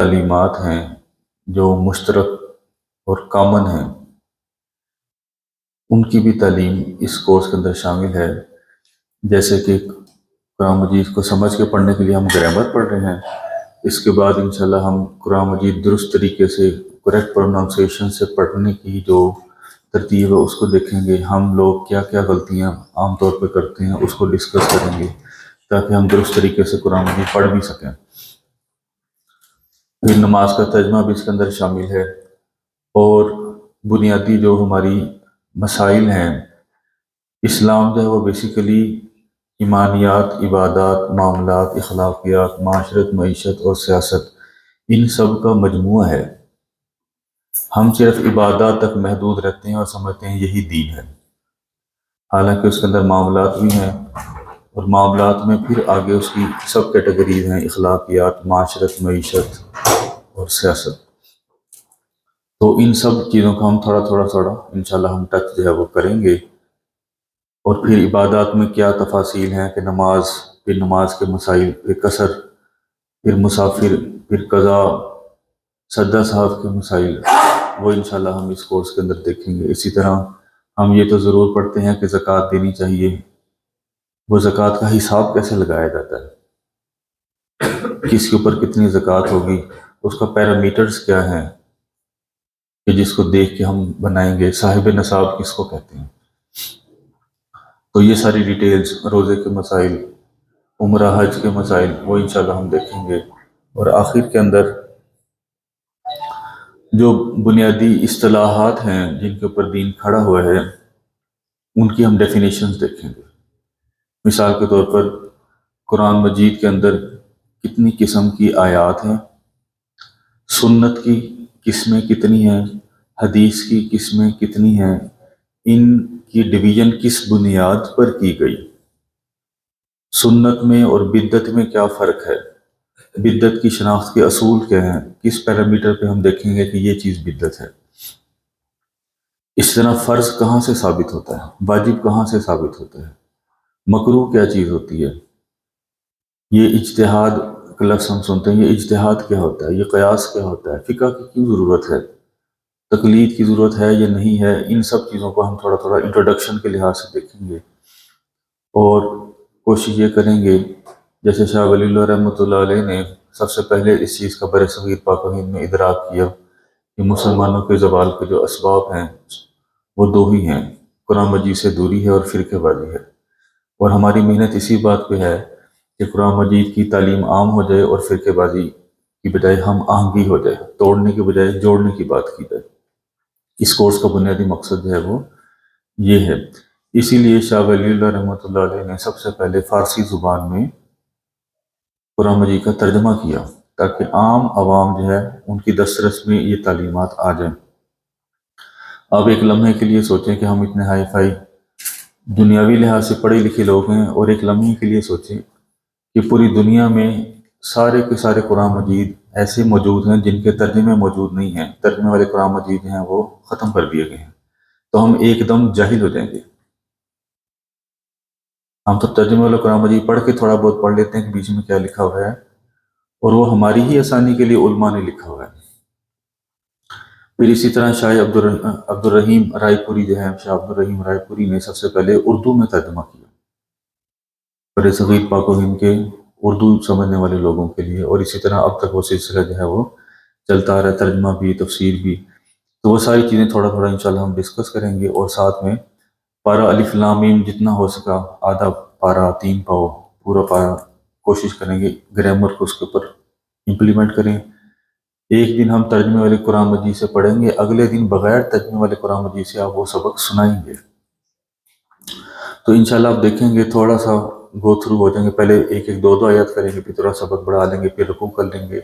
تعلیمات ہیں جو مشترک اور کامن ہیں، ان کی بھی تعلیم اس کورس کے اندر شامل ہے۔ جیسے کہ قرآن مجید کو سمجھ کے پڑھنے کے لیے ہم گرامر پڑھ رہے ہیں، اس کے بعد انشاءاللہ ہم قرآن مجید درست طریقے سے کریکٹ پروننسیشن سے پڑھنے کی جو ترتیب ہے اس کو دیکھیں گے۔ ہم لوگ کیا کیا غلطیاں عام طور پہ کرتے ہیں اس کو ڈسکس کریں گے تاکہ ہم درست طریقے سے قرآن مجید پڑھ بھی سکیں۔ پھر نماز کا ترجمہ بھی اس کے اندر شامل ہے، اور بنیادی جو ہماری مسائل ہیں اسلام جو ہے وہ بیسیکلی ایمانیات، عبادات، معاملات، اخلاقیات، معاشرت، معیشت اور سیاست، ان سب کا مجموعہ ہے۔ ہم صرف عبادات تک محدود رہتے ہیں اور سمجھتے ہیں یہی دین ہے، حالانکہ اس کے اندر معاملات بھی ہیں، اور معاملات میں پھر آگے اس کی سب کیٹیگریز ہیں: اخلاقیات، معاشرت، معیشت اور سیاست۔ تو ان سب چیزوں کا ہم تھوڑا انشاءاللہ ہم ٹچ جو ہے وہ کریں گے۔ اور پھر عبادات میں کیا تفاصیل ہیں کہ نماز، پھر نماز کے مسائل، پھر قصر، پھر مسافر، پھر قضا، سجدہ سہو کے مسائل، وہ انشاءاللہ ہم اس کورس کے اندر دیکھیں گے۔ اسی طرح ہم یہ تو ضرور پڑھتے ہیں کہ زکوٰۃ دینی چاہیے، وہ زکوٰۃ کا حساب کیسے لگایا جاتا ہے، کس کے اوپر کتنی زکوٰۃ ہوگی، اس کا پیرامیٹرز کیا ہیں کہ جس کو دیکھ کے ہم بنائیں گے، صاحب نصاب کس کو کہتے ہیں۔ تو یہ ساری ڈیٹیلز، روزے کے مسائل، عمرہ حج کے مسائل، وہ انشاءاللہ ہم دیکھیں گے۔ اور آخر کے اندر جو بنیادی اصطلاحات ہیں جن کے اوپر دین کھڑا ہوا ہے ان کی ہم ڈیفینیشنز دیکھیں گے۔ مثال کے طور پر قرآن مجید کے اندر کتنی قسم کی آیات ہیں، سنت کی قسمیں کتنی ہیں، حدیث کی قسمیں کتنی ہیں، ان کی ڈویژن کس بنیاد پر کی گئی، سنت میں اور بدعت میں کیا فرق ہے، بدعت کی شناخت کے اصول کیا ہیں، کس پیرامیٹر پہ ہم دیکھیں گے کہ یہ چیز بدعت ہے۔ اس طرح فرض کہاں سے ثابت ہوتا ہے، واجب کہاں سے ثابت ہوتا ہے، مکروہ کیا چیز ہوتی ہے، یہ اجتہاد کا لفظ ہم سنتے ہیں، یہ اجتہاد کیا ہوتا ہے، یہ قیاس کیا ہوتا ہے، فقہ کی کیوں ضرورت ہے، تقلید کی ضرورت ہے یا نہیں ہے۔ ان سب چیزوں کو ہم تھوڑا انٹروڈکشن کے لحاظ سے دیکھیں گے، اور کوشش یہ کریں گے جیسے شاہ ولی اللہ رحمۃ اللہ علیہ نے سب سے پہلے اس چیز کا برصغیر پاک و ہند میں ادراک کیا کہ مسلمانوں کے زوال کے جو اسباب ہیں وہ دو ہی ہیں: قرآن مجید سے دوری ہے اور فرقے بازی ہے۔ اور ہماری محنت اسی بات پہ ہے کہ قرآن مجید کی تعلیم عام ہو جائے اور فرقے بازی کی بجائے ہم آہنگی ہو جائے، توڑنے کی بجائے جوڑنے کی بات کی جائے۔ اس کورس کا بنیادی مقصد جو ہے وہ یہ ہے۔ اسی لیے شاہ ولی اللہ رحمۃ اللہ علیہ نے سب سے پہلے فارسی زبان میں قرآن مجید کا ترجمہ کیا تاکہ عام عوام جو ہے ان کی دسترس میں یہ تعلیمات آ جائیں۔ آپ ایک لمحے کے لیے سوچیں کہ ہم اتنے ہائی فائی دنیاوی لحاظ سے پڑھے لکھے لوگ ہیں، اور ایک لمحے کے لیے سوچیں کہ پوری دنیا میں سارے کے سارے قرآن مجید ایسے موجود ہیں جن کے ترجمے موجود نہیں ہیں، ترجمے والے قرآن مجید ہیں وہ ختم کر دیے گئے ہیں، تو ہم ایک دم جاہل ہو جائیں گے۔ ہم تو ترجمے والے قرآن مجید پڑھ کے تھوڑا بہت پڑھ لیتے ہیں کہ بیچ میں کیا لکھا ہوا ہے، اور وہ ہماری ہی آسانی کے لیے علماء نے لکھا ہوا ہے۔ پھر اسی طرح شاہ عبد الرحیم رائے پوری جو ہے، شاہ عبد الرحیم رائے پوری نے سب سے پہلے اردو میں ترجمہ کیا برصغیر پاک و ہند کے اردو سمجھنے والے لوگوں کے لیے، اور اسی طرح اب تک وہ سلسلہ جو ہے وہ چلتا آ رہا ہے، ترجمہ بھی، تفسیر بھی۔ تو وہ ساری چیزیں تھوڑا انشاءاللہ ہم ڈسکس کریں گے، اور ساتھ میں پارہ الف لام میم جتنا ہو سکا، آدھا پارہ، 3 پاؤ، پورا پارہ کوشش کریں گے گرامر کو اس کے اوپر امپلیمنٹ کریں۔ ایک دن ہم ترجمے والے قرآن مجید سے پڑھیں گے، اگلے دن بغیر ترجمے والے قرآن مجید سے آپ وہ سبق سنائیں گے۔ تو انشاءاللہ آپ دیکھیں گے تھوڑا سا گو تھرو ہو جائیں گے، پہلے ایک دو آیات کریں گے، پھر تھوڑا سبق بڑھا لیں گے، پھر رکوع کر لیں گے۔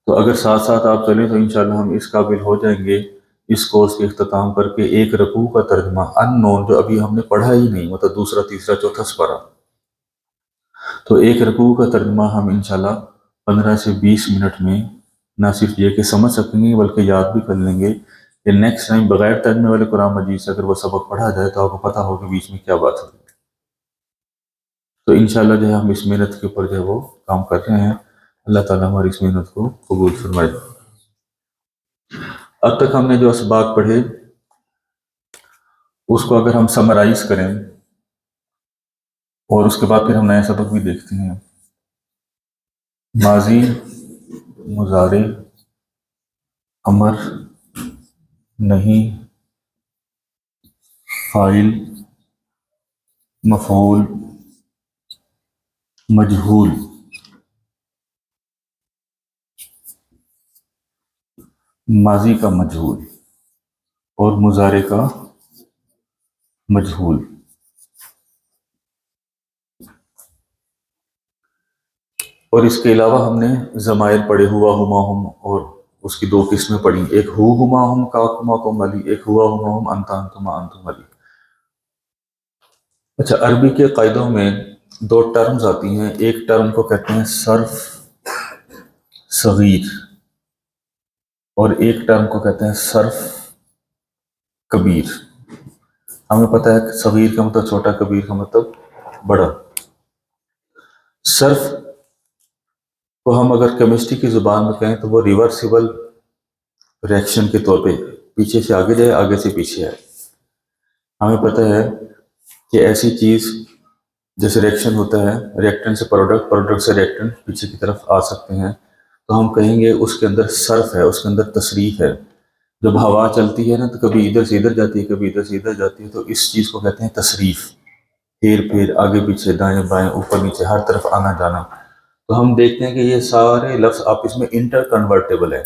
تو اگر ساتھ ساتھ آپ چلیں تو انشاءاللہ ہم اس قابل ہو جائیں گے اس کورس کے اختتام پر کہ ایک رکوع کا ترجمہ ان نون جو ابھی ہم نے پڑھا ہی نہیں، مطلب دوسرا، تیسرا، چوتھا سپارہ، تو ایک رکوع کا ترجمہ ہم انشاءاللہ 15 سے 20 منٹ میں نہ صرف یہ کہ سمجھ سکیں گے بلکہ یاد بھی کر لیں گے کہ نیکسٹ ٹائم بغیر ترجمے والے قرآن مجید سے اگر وہ سبق پڑھا جائے تو آپ کو پتہ ہو کہ بیچ میں کیا بات ہوگی۔ تو انشاءاللہ جو ہے ہم اس محنت کے اوپر جو ہے وہ کام کر رہے ہیں، اللہ تعالیٰ ہماری اس محنت کو قبول فرمائے۔ اب تک ہم نے جو اسباق پڑھے اس کو اگر ہم سمرائز کریں اور اس کے بعد پھر ہم نیا سبق بھی دیکھتے ہیں۔ ماضی، مضارع، امر، نہیں، فاعل، مفعول، مجہول، ماضی کا مجہول اور مضارع کا مجہول۔ اور اس کے علاوہ ہم نے ضمائر پڑھے، ہوا، ہما، ہم، اور اس کی دو قسمیں پڑھی، ایک ہو ہما ہم کا کما کم والی، ایک ہوا ہما ہم انتا انتما انتم والی۔ اچھا، عربی کے قاعدوں میں دو ٹرمز آتی ہیں، ایک ٹرم کو کہتے ہیں صرف صغیر اور ایک ٹرم کو کہتے ہیں صرف کبیر۔ ہمیں پتہ ہے کہ صغیر کا مطلب چھوٹا، کبیر کا مطلب بڑا۔ صرف کو ہم اگر کیمسٹری کی زبان میں کہیں تو وہ ریورسیبل ریئیکشن کے طور پہ پیچھے سے آگے جائے، آگے سے پیچھے آئے۔ ہمیں پتہ ہے کہ ایسی چیز جیسے ریئیکشن ہوتا ہے، ریئیکٹنٹ سے پروڈکٹ، پروڈکٹ سے ریئیکٹنٹ پیچھے کی طرف آ سکتے ہیں، تو ہم کہیں گے اس کے اندر صرف ہے، اس کے اندر تصریف ہے۔ جب ہوا چلتی ہے نا تو کبھی ادھر سے ادھر جاتی ہے، کبھی ادھر سے ادھر جاتی ہے، تو اس چیز کو کہتے ہیں تصریف، ہیر پھیر، آگے پیچھے، دائیں بائیں، اوپر نیچے، ہر طرف آنا جانا۔ تو ہم دیکھتے ہیں کہ یہ سارے لفظ آپس میں انٹر کنورٹیبل ہیں۔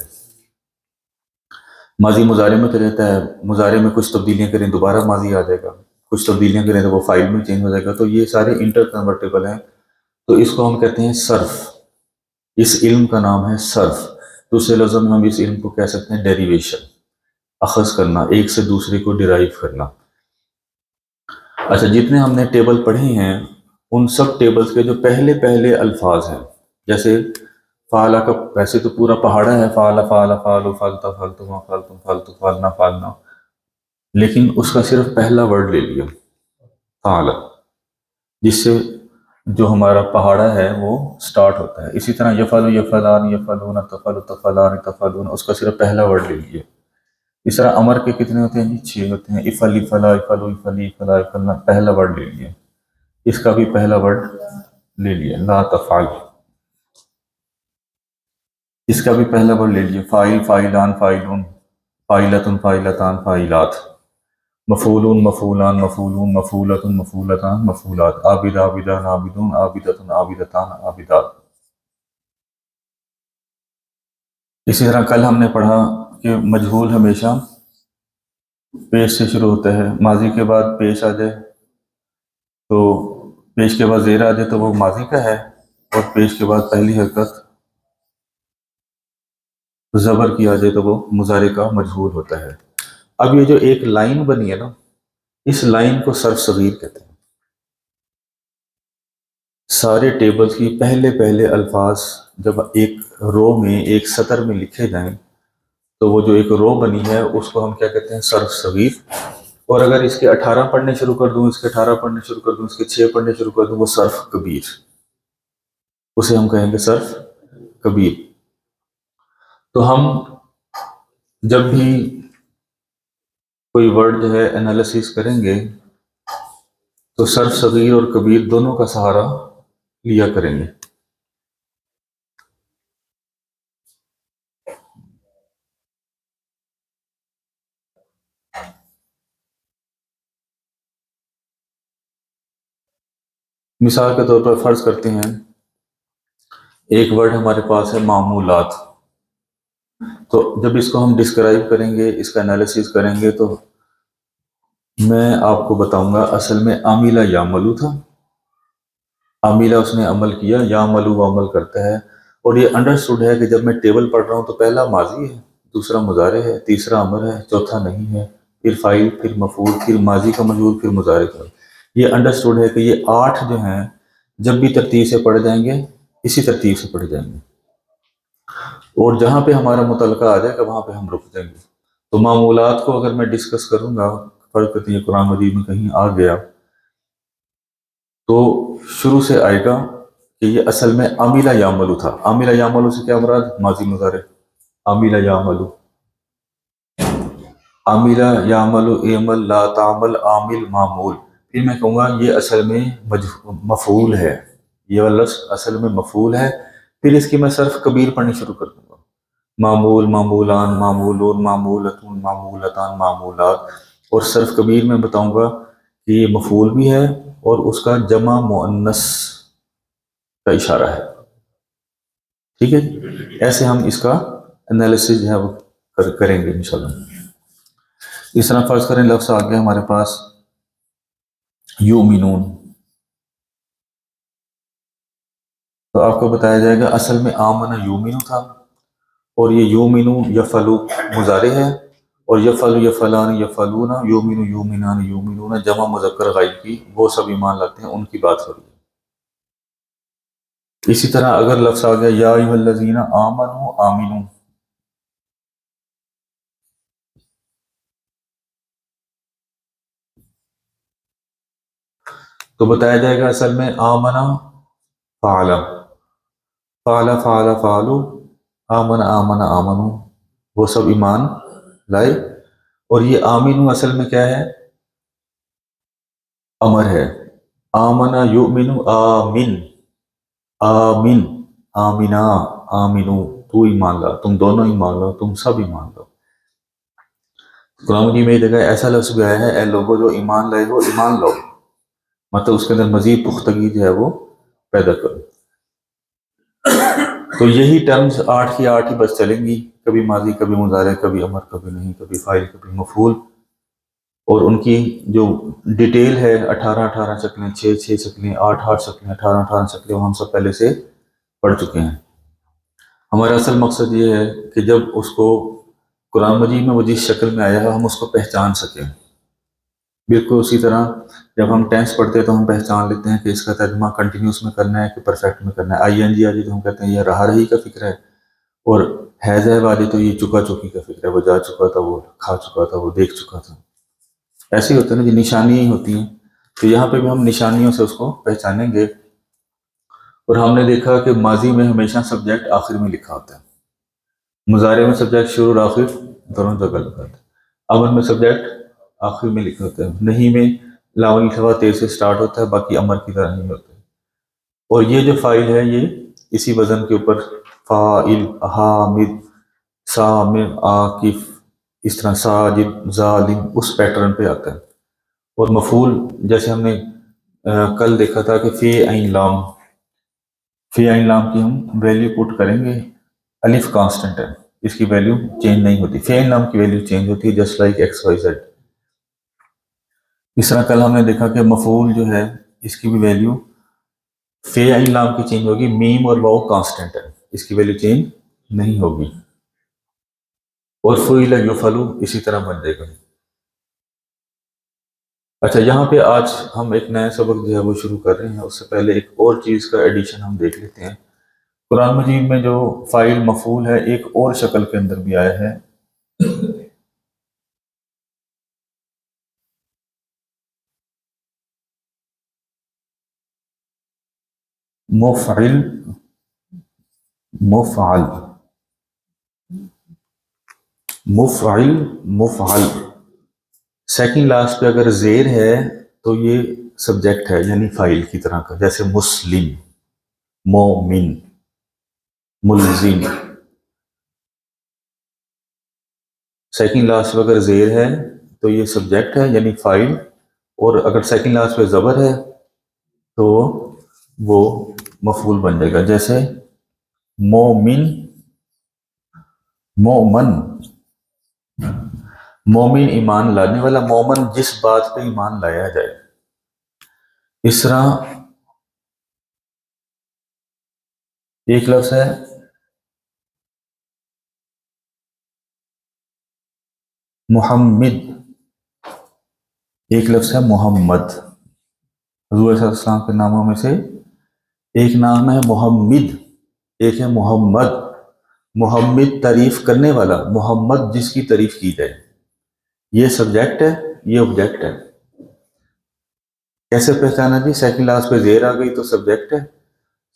ماضی مضارع میں تو رہتا ہے، مضارع میں کچھ تبدیلیاں کریں دوبارہ ماضی آ جائے گا، کچھ تبدیلیاں کریں تو وہ فائل میں چینج ہو جائے گا، تو یہ سارے انٹر کنورٹیبل ہیں۔ تو اس کو ہم کہتے ہیں صرف، اس علم کا نام ہے صرف۔ دوسرے لفظوں میں ہم اس علم کو کہہ سکتے ہیں ڈیریویشن، اخذ کرنا، ایک سے دوسرے کو ڈرائیو کرنا۔ اچھا، جتنے ہم نے ٹیبل پڑھے ہیں ان سب ٹیبلز کے جو پہلے پہلے الفاظ ہیں، جیسے فعلا کا ویسے تو پورا پہاڑا ہے، فعلا فعلا فعلو فعلتا فعلتما فعلتم فعلتو فعلنا فعلنا، لیکن اس کا صرف پہلا ورڈ لے لیا فعلا، جس سے جو ہمارا پہاڑا ہے وہ سٹارٹ ہوتا ہے۔ اسی طرح یفعل یفعلان یفعلون تفعل تفعلان تفعلون، اس کا صرف پہلا ورڈ لے لیے۔ اس طرح امر کے کتنے ہوتے ہیں جی؟ 6 ہوتے ہیں۔ افعل افعلا افعلو افعلی افعلا افعلنا، پہلا ورڈ لے لیے، اس کا بھی پہلا ورڈ لے لیا۔ لا تفعل، اس کا بھی پہلا ورڈ لے لیے۔ فاعل فاعلان فاعلون، فاعلتن فاعلتان فاعلات، مفعولون مفعولان مفعولون مفعولتن مفعولتان مفعولات، عابد عابدان عابدون عابدتن عابدتان عابدات۔ اسی طرح کل ہم نے پڑھا کہ مجہول ہمیشہ پیش سے شروع ہوتا ہے، ماضی کے بعد پیش آ جائے تو پیش کے بعد زیر آ جائے تو وہ ماضی کا ہے، اور پیش کے بعد پہلی حرکت زبر کی آ جائے تو وہ مضارع کا مجہول ہوتا ہے۔ اب یہ جو ایک لائن بنی ہے نا، اس لائن کو صرف صغیر کہتے ہیں۔ سارے ٹیبلز کی پہلے پہلے الفاظ جب ایک رو میں، ایک سطر میں لکھے جائیں تو وہ جو ایک رو بنی ہے اس کو ہم کیا کہتے ہیں؟ صرف صغیر۔ اور اگر اس کے 18 پڑھنے شروع کر دوں، اس کے 18 پڑھنے شروع کر دوں، اس کے 6 پڑھنے شروع کر دوں، وہ صرف کبیر، اسے ہم کہیں گے صرف کبیر۔ تو ہم جب بھی کوئی ورڈ جو ہے انالیسس کریں گے تو صرف صغیر اور کبیر دونوں کا سہارا لیا کریں گے۔ مثال کے طور پر فرض کرتے ہیں ایک ورڈ ہمارے پاس ہے معمولات، تو جب اس کو ہم ڈسکرائب کریں گے، اس کا انالیسس کریں گے، تو میں آپ کو بتاؤں گا اصل میں عاملہ یعملو تھا، عاملہ اس نے عمل کیا، یعملو وہ عمل کرتا ہے، اور یہ انڈرسٹوڈ ہے کہ جب میں ٹیبل پڑھ رہا ہوں تو پہلا ماضی ہے، دوسرا مضارع ہے، تیسرا امر ہے، چوتھا نہیں ہے، پھر فاعل، پھر مفعول، پھر ماضی کا مجہول، پھر مضارع کا۔ یہ انڈرسٹوڈ ہے کہ یہ 8 جو ہیں جب بھی ترتیب سے پڑھ جائیں گے اسی ترتیب سے پڑھ جائیں گے، اور جہاں پہ ہمارا متعلقہ آ جائے گا وہاں پہ ہم رک جائیں گے۔ تو معمولات کو اگر میں ڈسکس کروں گا، فرض کرتے ہیں قرآن مجید میں کہیں آ گیا تو شروع سے آئے گا کہ یہ اصل میں عاملہ یعملو تھا. عاملہ یعملو سے کیا مراد؟ ماضی مضارع. عاملہ یعملو، عاملہ یعملو، اعمل، لا تعمل، عامل، معمول. پھر میں کہوں گا یہ اصل میں مفعول ہے، یہ والا لفظ اصل میں مفعول ہے. پھر اس کی میں صرف کبیر پڑھنی شروع کر دوں گا. معمول، معمولان، معمولون، معمولتون، معمولتان، معمولات. اور صرف کبیر میں بتاؤں گا کہ یہ مفعول بھی ہے اور اس کا جمع مؤنث کا اشارہ ہے. ٹھیک ہے، ایسے ہم اس کا انالیسس جو ہے وہ کریں گے انشاءاللہ. اس طرح فرض کریں لفظ آ گیا ہمارے پاس یومنون، تو آپ کو بتایا جائے گا اصل میں آمن یومنو تھا، اور یہ یومنو یفلو مضارع ہے، اور یفلو یفلان یفلون، یومنو یومنان یومنون جمع مذکر غائب کی وہ سب ایمان لاتے ہیں، ان کی بات ہو رہی ہے. اسی طرح اگر لفظ آ گیا یا ایھا الذین آمنوا آمنو، تو بتایا جائے گا اصل میں آمنا فعل، فعل فعل فعلو، آمن آمن آمنو، وہ سب ایمان لائے. اور یہ آمنو اصل میں کیا ہے؟ امر ہے. آمنا یؤمن آمن، آمن آمنا آمنو، تو ایمان لا، تم دونوں ایمان لاؤ، تم سب ایمان لاؤ. قرآن مجید میں ایک جگہ ایسا لفظ بھی آیا ہے اے لوگوں جو ایمان لائے ہو ایمان لاؤ، مطلب اس کے اندر مزید پختگی جو ہے وہ پیدا کرو. تو یہی ٹرمز 8 کی 8 ہی بس چلیں گی، کبھی ماضی، کبھی مضارع، کبھی امر، کبھی نہیں، کبھی فاعل، کبھی مفعول. اور ان کی جو ڈیٹیل ہے 18 شکلیں، 6 شکلیں، 8 شکلیں، 18 شکلیں، وہ ہم سب پہلے سے پڑھ چکے ہیں. ہمارا اصل مقصد یہ ہے کہ جب اس کو قرآن مجید میں وہ جس شکل میں آیا ہے ہم اس کو پہچان سکیں. بالکل اسی طرح جب ہم ٹینس پڑھتے ہیں تو ہم پہچان لیتے ہیں کہ اس کا ترجمہ کنٹینیوس میں کرنا ہے کہ پرفیکٹ میں کرنا ہے. آئی این جی آ جائے تو ہم کہتے ہیں یہ رہا رہی کا فکر ہے، اور ہے زیب آ جائے تو یہ چکا چکی کا فکر ہے، وہ جا چکا تھا، وہ کھا چکا تھا، وہ دیکھ چکا تھا. ایسے ہی ہوتا ہے نا، یہ نشانیاں ہی ہوتی ہیں. تو یہاں پہ بھی ہم نشانیوں سے اس کو پہچانیں گے. اور ہم نے دیکھا کہ ماضی میں ہمیشہ سبجیکٹ آخر میں لکھا ہوتا ہے، مضارع میں سبجیکٹ شروع اور آخر دونوں جگہ لکھا ہوتا ہے، امر میں سبجیکٹ آخر میں لکھا ہوتا ہے، نہیں میں لاول التوا تے سے سٹارٹ ہوتا ہے، باقی امر کی طرح نہیں ہوتا ہے. اور یہ جو فائل ہے یہ اسی وزن کے اوپر فاعل، حامد، سامع، عاکف، اس طرح ساجد، ظالم، اس پیٹرن پہ آتا ہے. اور مفعول جیسے ہم نے کل دیکھا تھا کہ فی عین لام، فی عین لام کی ہم ویلیو پٹ کریں گے. الف کانسٹنٹ ہے، اس کی ویلیو چینج نہیں ہوتی، فی عین لام کی ویلیو چینج ہوتی ہے just like X Y Z. اس طرح کل ہم نے دیکھا کہ مفعول جو ہے اس کی بھی ویلیو فی عین لام کی چینج ہوگی، میم اور واؤ کانسٹنٹ ہے، اس کی ویلیو چینج نہیں ہوگی. اور فعل یفعل اسی طرح بن جائے گا. اچھا، یہاں پہ آج ہم ایک نیا سبق جو ہے وہ شروع کر رہے ہیں. اس سے پہلے ایک اور چیز کا ایڈیشن ہم دیکھ لیتے ہیں. قرآن مجید میں جو فاعل مفعول ہے ایک اور شکل کے اندر بھی آیا ہے. مفعل، مفعل، مفعل، مفعل. سیکنڈ لاسٹ پہ اگر زیر ہے تو یہ سبجیکٹ ہے، یعنی فاعل کی طرح کا، جیسے مسلم، مومن، ملزم. سیکنڈ لاسٹ پہ اگر زیر ہے تو یہ سبجیکٹ ہے یعنی فاعل، اور اگر سیکنڈ لاسٹ پہ زبر ہے تو وہ مفعول بن جائے گا. جیسے مومن، مومن، مومن ایمان لانے والا، مومن جس بات پہ ایمان لایا جائے. اس طرح ایک لفظ ہے محمد، ایک لفظ ہے محمد. حضور صلی اللہ علیہ وسلم کے ناموں میں سے ایک نام ہے محمد، ایک ہے محمد. محمد تعریف کرنے والا، محمد جس کی تعریف کی جائے، یہ سبجیکٹ ہے، یہ آبجیکٹ ہے. کیسے پہچانا جی؟ سیکنڈ لاسٹ پہ زیر آ گئی تو سبجیکٹ ہے،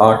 8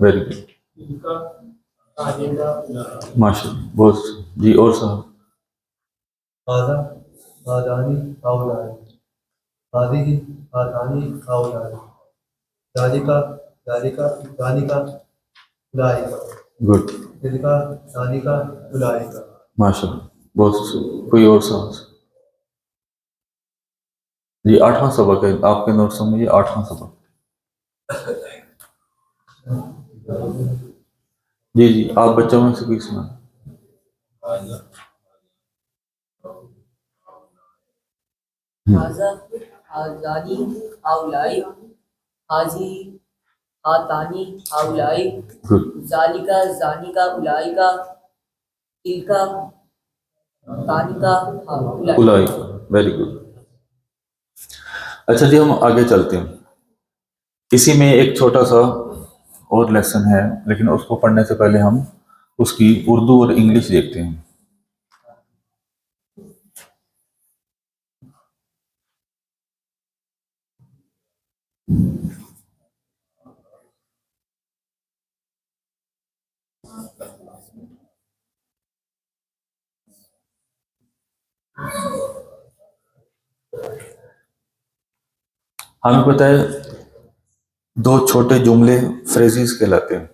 ویری گڈ، ماشاء اللہ، بہت جی، اور صاحب هذا هذان هؤلاء هذه هاتان هؤلاء ذلك ذلك ذلك أولئك گڈ، تلك ذلك أولئك. ماشاء اللہ، بہت کوئی اور صاحب جی؟ 8واں سبق ہے آپ کے نوٹسوں میں، یہ 8واں سبق جی جی، آپ بچوں میں سے کوئی سنا؟ هذا هذان هؤلاء هذه هاتان هؤلاء گڈ، ذلك ذانك أولئك تلك تانك هؤلاء. الائی، ویری گڈ. اچھا جی، ہم آگے چلتے ہیں. اسی میں ایک چھوٹا سا اور لیسن ہے، لیکن اس کو پڑھنے سے پہلے ہم اس کی اردو اور انگلش دیکھتے ہیں. ہمیں پتہ ہے دو چھوٹے جملے فریزز کہلاتے ہیں.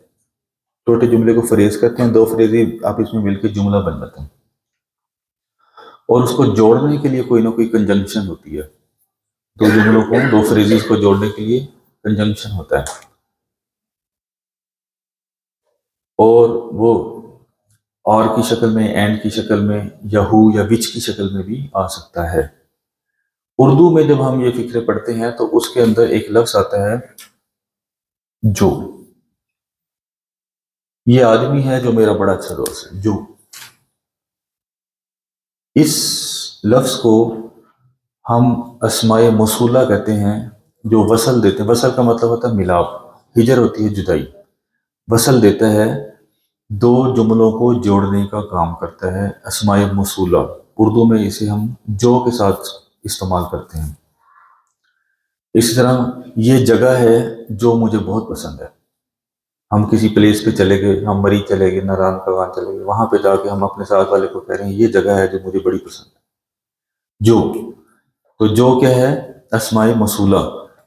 چھوٹے جملے کو فریز کہتے ہیں، دو فریزیں آپس میں مل کے جملہ بن جاتے ہیں، اور اس کو جوڑنے کے لیے کوئی نہ کوئی کنجنکشن ہوتی ہے. دو جملوں کو، دو فریزز کو جوڑنے کے لیے کنجنکشن ہوتا ہے، اور وہ اور کی شکل میں، اینڈ کی شکل میں، یا ہو یا وچ کی شکل میں بھی آ سکتا ہے. اردو میں جب ہم یہ فقرے پڑھتے ہیں تو اس کے اندر ایک لفظ آتا ہے جو. یہ آدمی ہے جو میرا بڑا اچھا دوست ہے، جو. اس لفظ کو ہم اسماء موصولہ کہتے ہیں، جو وصل دیتے ہیں. وصل کا مطلب ہوتا ہے ملاپ، ہجر ہوتی ہے جدائی. وصل دیتا ہے، دو جملوں کو جوڑنے کا کام کرتا ہے اسماء موصولہ. اردو میں اسے ہم جو کے ساتھ استعمال کرتے ہیں. اسی طرح یہ جگہ ہے جو مجھے بہت پسند ہے. ہم کسی پلیس پہ چلے گئے، ہم مری چلے گئے، ناران کغان چلے گئے، وہاں پہ جا کے ہم اپنے ساتھ والے کو کہہ رہے ہیں یہ جگہ ہے جو مجھے بڑی پسند ہے، جو. تو جو کیا ہے؟ اسماء موصولہ،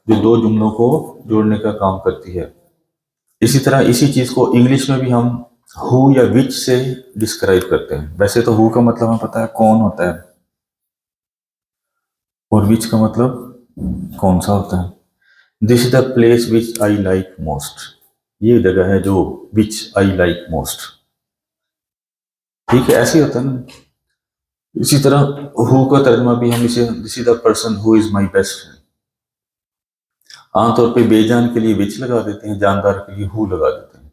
جو دو جملوں کو جوڑنے کا کام کرتی ہے. اسی طرح اسی چیز کو انگلش میں بھی ہم ہو یا وچ سے ڈسکرائب کرتے ہیں. ویسے تو ہو کا مطلب ہمیں پتہ ہے کون ہوتا ہے، اور وچ کا مطلب کون سا ہوتا ہے. This is the place which I like most. یہ جگہ ہے جو وچ آئی لائک موسٹ. ٹھیک ہے، ایسے ہی ہوتا ہے نا. اسی طرح ہو کا ترجمہ بھی ہم اسے this is the person who is my best friend. عام طور پہ بے جان کے لیے وچ لگا دیتے ہیں، جاندار کے لیے ہو لگا دیتے ہیں.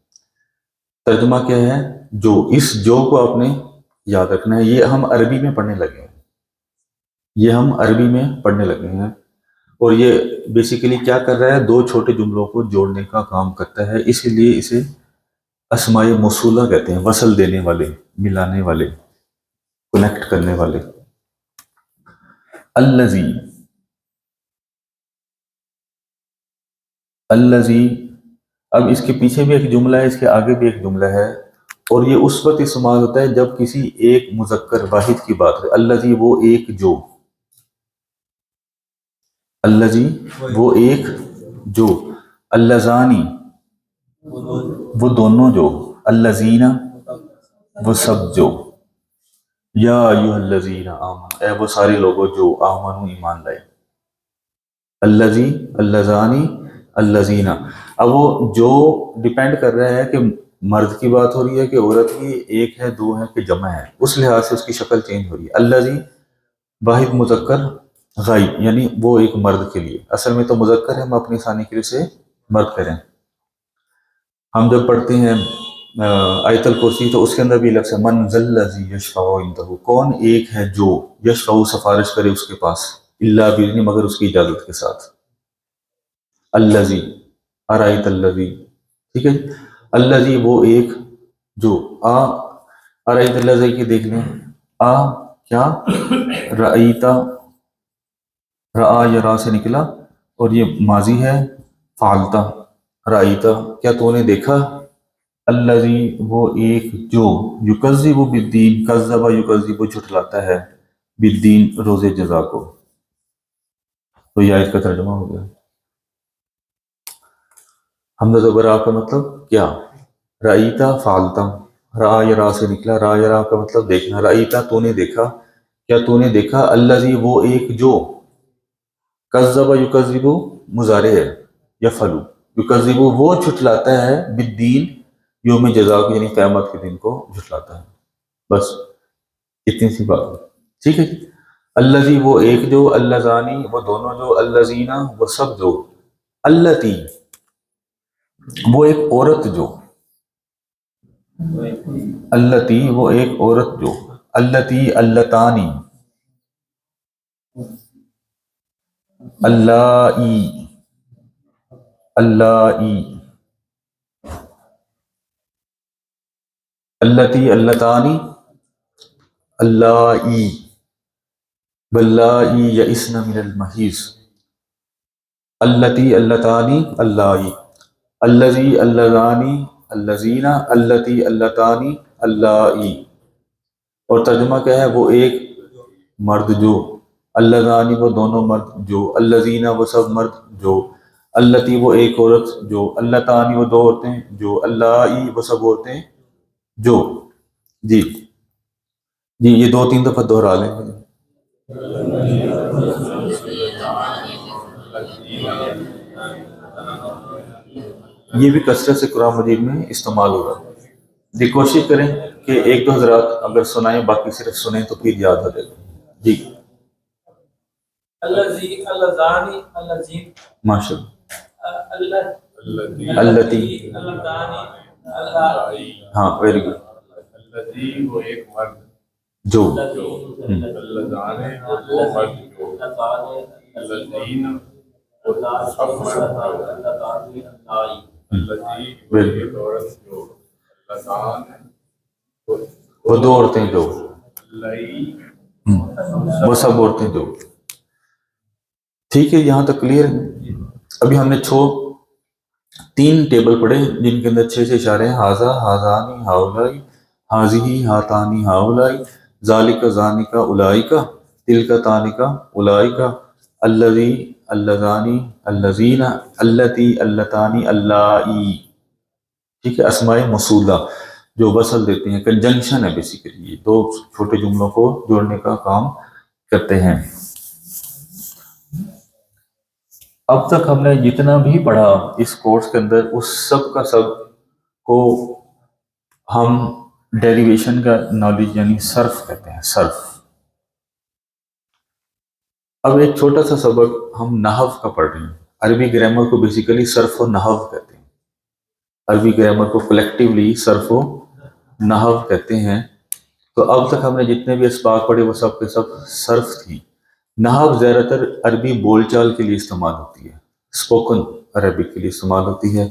ترجمہ کیا ہے؟ جو. اس جو کو آپ نے یاد رکھنا ہے. یہ ہم عربی میں پڑھنے لگے ہیں، یہ ہم عربی میں پڑھنے لگے ہیں، اور یہ بیسیکلی کیا کر رہا ہے؟ دو چھوٹے جملوں کو جوڑنے کا کام کرتا ہے. اسی لیے اسے اسماء موصولہ کہتے ہیں، وصل دینے والے، ملانے والے، کنیکٹ کرنے والے. الذی، الذی. اب اس کے پیچھے بھی ایک جملہ ہے، اس کے آگے بھی ایک جملہ ہے، اور یہ اس وقت استعمال ہوتا ہے جب کسی ایک مذکر واحد کی بات ہے. الذی، وہ ایک جو. الذی، وہ ایک جو. اللذانی، وہ دونوں جو. الذین، وہ سب جو. یا ایھا الذین آمنوا، اے وہ سارے لوگوں جو آمنوا، ایمان لائے. الذی، اللذانی، الذین. اب وہ جو ڈیپینڈ کر رہا ہے کہ مرد کی بات ہو رہی ہے کہ عورت کی، ایک ہے، دو ہے کہ جمع ہے، اس لحاظ سے اس کی شکل چینج ہو رہی ہے. الذی واحد مذکر غائب، یعنی وہ ایک مرد کے لیے. اصل میں تو مذکر ہے، ہم اپنی ثانی کے لیے سے مرد کریں. ہم جب پڑھتے ہیں آیت الکرسی تو اس کے اندر بھی لفظ ہے من ذا الذی یشفع عندہ، کون ایک ہے جو یشفع، سفارش کرے اس کے پاس، الا باذنہ، مگر اس کی اجازت کے ساتھ. الذی، ارایت الذی. ٹھیک ہے جی. الذی، وہ ایک جو. ارایت الذی کی دیکھ لیں. کیا؟ رأیتا، رآ یا را سے نکلا، اور یہ ماضی ہے، فعلتا رأیتا کیا تو نے دیکھا الذی وہ ایک جو یکذب بالدین کذب یکذب جھٹلاتا ہے بالدین روز جزا کو. تو یہ آیت کا ترجمہ ہو گیا. حمزہ زبر آ کا مطلب کیا؟ رأیتا فعلتا را یا را سے نکلا. را یا را کا مطلب دیکھنا. رأیتا تو نے دیکھا کیا تو نے دیکھا الذی وہ ایک جو کذب یکذب مضارع ہے یفعل یکذب وہ جھٹلاتا ہے بالدین یوم جزا کو یعنی قیامت کے دن کو جھٹلاتا ہے. بس اتنی سی بات. ٹھیک ہے جی. الذی وہ ایک جو اللذانی وہ دونوں جو اللذینہ وہ سب جو اللتی وہ ایک عورت جو اللتی وہ ایک عورت جو اللتی اللتانی اللائی اللائی اللتی اللتانی اللائی واللائی یئسن من المحیض اللتی اللتانی اللائی الذی اللذانی اللذین اللتی اللتانی اللائی. اور ترجمہ کیا ہے؟ وہ ایک مرد جو اللذانی وہ دونوں مرد جو اللذین وہ سب مرد جو اللتی وہ ایک عورت جو اللتانی وہ دو عورتیں جو اللائی وہ سب عورتیں جو. جی جی یہ 2-3 دفعہ دہرا لیں. یہ بھی کثرت سے قرآن مجید میں استعمال ہوگا. جی کوشش کریں کہ 1-2 حضرات اگر سنائیں باقی صرف سنیں تو پھر یاد ہو جائے گا. جی الذی اللذانی اللذین ماشاء اللہ اللتی اللذانی اللائی ہاں ویری گڈ. الذی وہ ایک مرد جو اللذان وہ دو مرد جو الذین وہ سب مرد الذی وہ ایک عورت جو اللذان وہ دو عورتیں جو لئی وہ سب عورتیں جو. ٹھیک ہے یہاں تک کلیئر ہے. ابھی ہم نے 3 ٹیبل پڑھے جن کے اندر 6 اشارے ہیں. ہاذا ہاذانی ہاؤلائی ہاذی ہاتانی ہاؤلائی ذالک ذانک اولئک تلک تالک اولئک الذی اللذانی اللذین اللتی اللتانی اللائی. ٹھیک ہے. اسماء موصولہ جو وصل دیتے ہیں کنجنکشن ہے بیسیکلی. یہ 2 چھوٹے جملوں کو جوڑنے کا کام کرتے ہیں. اب تک ہم نے جتنا بھی پڑھا اس کورس کے اندر اس سب کا سب کو ہم ڈیریویشن کا نالج یعنی صرف کہتے ہیں. صرف. اب ایک چھوٹا سا سبق ہم نحو کا پڑھ رہے ہیں. عربی گرامر کو بیسیکلی صرف و نحو کہتے ہیں. عربی گرامر کو کلیکٹیولی صرف و نحو کہتے ہیں. تو اب تک ہم نے جتنے بھی اسباق پڑھے وہ سب کے سب صرف تھی. نحو زیادہ تر عربی بول چال کے لیے استعمال ہوتی ہے. اسپوکن عربک کے لیے استعمال ہوتی ہے.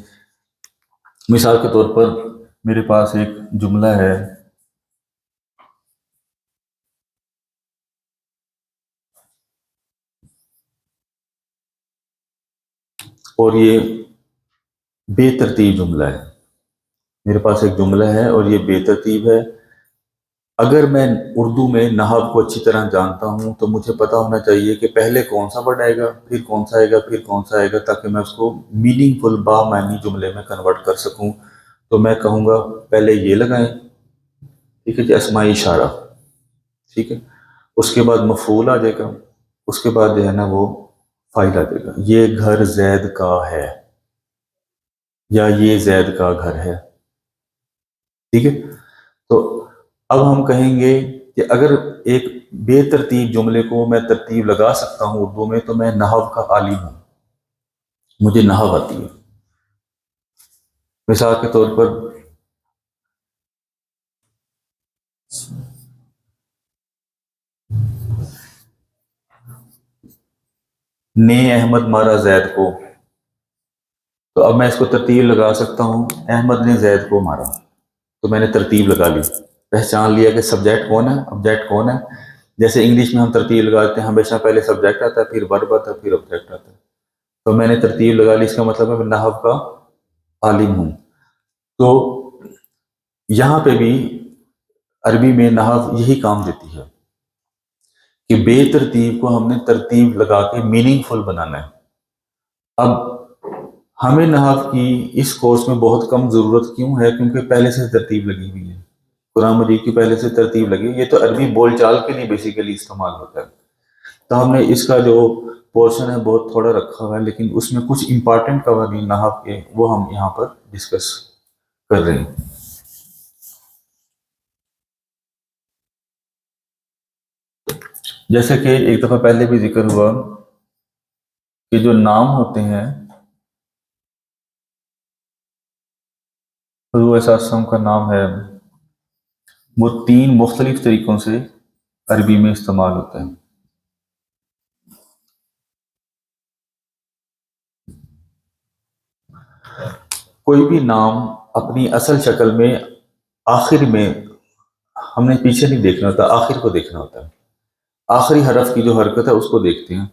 مثال کے طور پر میرے پاس ایک جملہ ہے اور یہ بے ترتیب جملہ ہے. میرے پاس ایک جملہ ہے اور یہ بے ترتیب ہے. اگر میں اردو میں نحو کو اچھی طرح جانتا ہوں تو مجھے پتا ہونا چاہیے کہ پہلے کون سا ورڈ آئے گا پھر کون سا آئے گا پھر کون سا آئے گا تاکہ میں اس کو میننگ فل بامعنی جملے میں کنورٹ کر سکوں. تو میں کہوں گا پہلے یہ لگائیں. ٹھیک ہے جی. اسمائی اشارہ. ٹھیک ہے. اس کے بعد مفعول آ جائے گا. اس کے بعد جو ہے نا وہ فاعل آ جائے گا. یہ گھر زید کا ہے یا یہ زید کا گھر ہے. ٹھیک ہے. تو اب ہم کہیں گے کہ اگر ایک بے ترتیب جملے کو میں ترتیب لگا سکتا ہوں اردو میں تو میں نحو کا عالم ہوں. مجھے نحو آتی ہے. مثال کے طور پر نے احمد مارا زید کو. تو اب میں اس کو ترتیب لگا سکتا ہوں. احمد نے زید کو مارا تو میں نے ترتیب لگا لی. پہچان لیا کہ سبجیکٹ کون ہے آبجیکٹ کون ہے. جیسے انگلش میں ہم ترتیب لگاتے ہیں ہمیشہ پہلے سبجیکٹ آتا ہے پھر ورب آتا ہے پھر آبجیکٹ آتا ہے. تو میں نے ترتیب لگا لی، اس کا مطلب ہے میں نحو کا عالم ہوں۔ تو یہاں پہ بھی عربی میں نحو یہی کام دیتی ہے کہ بے ترتیب کو ہم نے ترتیب لگا کے میننگ فل بنانا ہے۔ اب ہمیں نحو کی اس کورس میں بہت کم ضرورت کیوں ہے؟ کیونکہ پہلے سے ترتیب لگی ہوئی ہے، قرآن مجید کی پہلے سے ترتیب لگی ہوئی ہے۔ یہ تو عربی بول چال کے لیے بیسیکلی استعمال ہوتا ہے، تو ہم نے اس کا جو پورشن ہے بہت تھوڑا رکھا ہوا ہے، لیکن اس میں کچھ امپارٹنٹ قوانین نحو کے وہ ہم یہاں پر ڈسکس کر رہے ہیں۔ جیسے کہ ایک دفعہ پہلے بھی ذکر ہوا کہ جو نام ہوتے ہیں، حضور صلی اللہ علیہ وسلم کا نام ہے، وہ 3 مختلف طریقوں سے عربی میں استعمال ہوتا ہے۔ کوئی بھی نام اپنی اصل شکل میں آخر میں ہم نے پیچھے نہیں دیکھنا ہوتا، آخر کو دیکھنا ہوتا ہے، آخری حرف کی جو حرکت ہے اس کو دیکھتے ہیں۔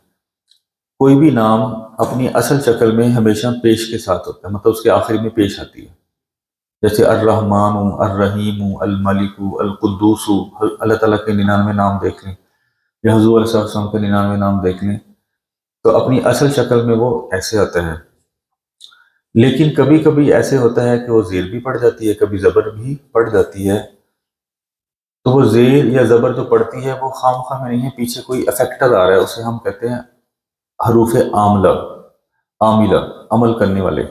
کوئی بھی نام اپنی اصل شکل میں ہمیشہ پیش کے ساتھ ہوتا ہے، مطلب اس کے آخر میں پیش آتی ہے، جیسے الرحمن، الرحیم، الملک، القدوس۔ اللہ تعالیٰ کے 99 نام دیکھ لیں یا حضور علیہ السلام کے 99 نام دیکھ لیں، تو اپنی اصل شکل میں وہ ایسے آتا ہے۔ لیکن کبھی کبھی ایسے ہوتا ہے کہ وہ زیر بھی پڑ جاتی ہے، کبھی زبر بھی پڑ جاتی ہے، تو وہ زیر یا زبر جو پڑتی ہے وہ خام خواہ میں نہیں ہے، پیچھے کوئی افیکٹر آ رہا ہے، اسے ہم کہتے ہیں حروف عاملہ، عاملہ، عمل کرنے والے۔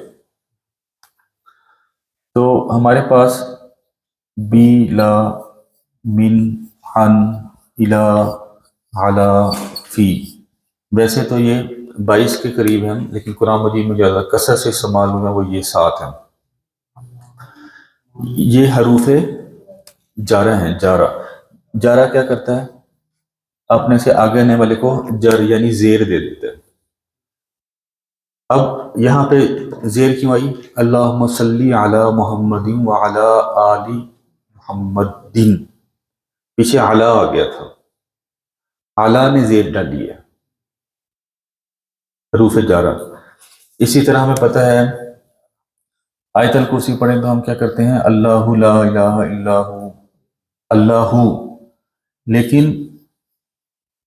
تو ہمارے پاس بی، لا، من، عن، الا، علا، فی، ویسے تو یہ 22 کے قریب ہیں، لیکن قرآن مجید میں زیادہ کثرت سے استعمال ہوئے وہ یہ 7 ہیں۔ یہ حروف جارہ ہیں۔ جارہ، جارہ کیا کرتا ہے؟ اپنے سے آگے آنے والے کو جر یعنی زیر دے دیتا ہے۔ اب یہاں پہ زیر کیوں آئی؟ اللہم صلی علی محمد وعلی آل محمد، پیچھے علی آ گیا تھا، علی نے زیر ڈالی ہے، حروف جارہ۔ اسی طرح ہمیں پتہ ہے آیت الکرسی پڑھیں تو ہم کیا کرتے ہیں؟ اللہ لا الہ الا ہو، اللہ، لیکن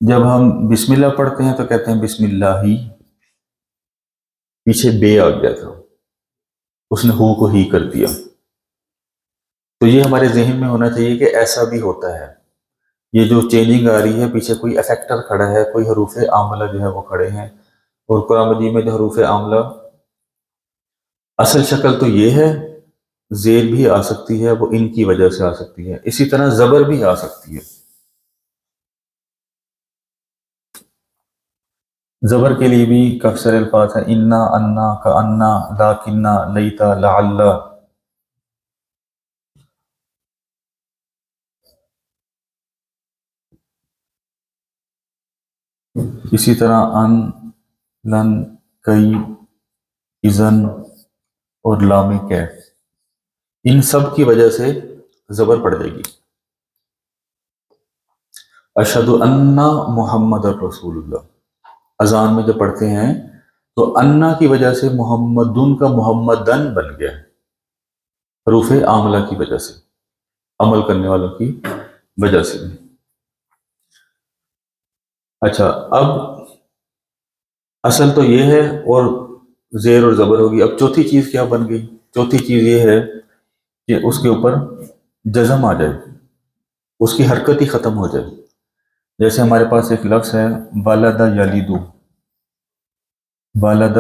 جب ہم بسم اللہ پڑھتے ہیں تو کہتے ہیں بسم اللہ ہی، پیچھے بے آ گیا تھا، اس نے ہو کو ہی کر دیا۔ تو یہ ہمارے ذہن میں ہونا چاہیے کہ ایسا بھی ہوتا ہے، یہ جو چینجنگ آ رہی ہے پیچھے کوئی افیکٹر کھڑا ہے، کوئی حروف عاملہ جو ہے وہ کھڑے ہیں، اور قرآن مجید میں جو حروف عاملہ اصل شکل تو یہ ہے، زیر بھی آ سکتی ہے، وہ ان کی وجہ سے آ سکتی ہے، اسی طرح زبر بھی آ سکتی ہے۔ زبر کے لیے بھی کافی سارے الفاظ ہیں، انا، انا، کانا، لاکنہ، لیتا، لعل۔ اسی طرح ان، لن، کئی، اذن اور لام کیف، ان سب کی وجہ سے زبر پڑ جائے گی۔ اشہد ان محمد الرسول اللہ، اذان میں جب پڑھتے ہیں تو انا کی وجہ سے محمدن کا محمدن بن گیا، حروف عاملہ کی وجہ سے، عمل کرنے والوں کی وجہ سے۔ اچھا، اب اصل تو یہ ہے اور زیر اور زبر ہوگی۔ اب چوتھی چیز کیا بن گئی؟ چوتھی چیز یہ ہے کہ اس کے اوپر جزم آ جائے، اس کی حرکت ہی ختم ہو جائے۔ جیسے ہمارے پاس ایک لفظ ہے والد یلیدو، والد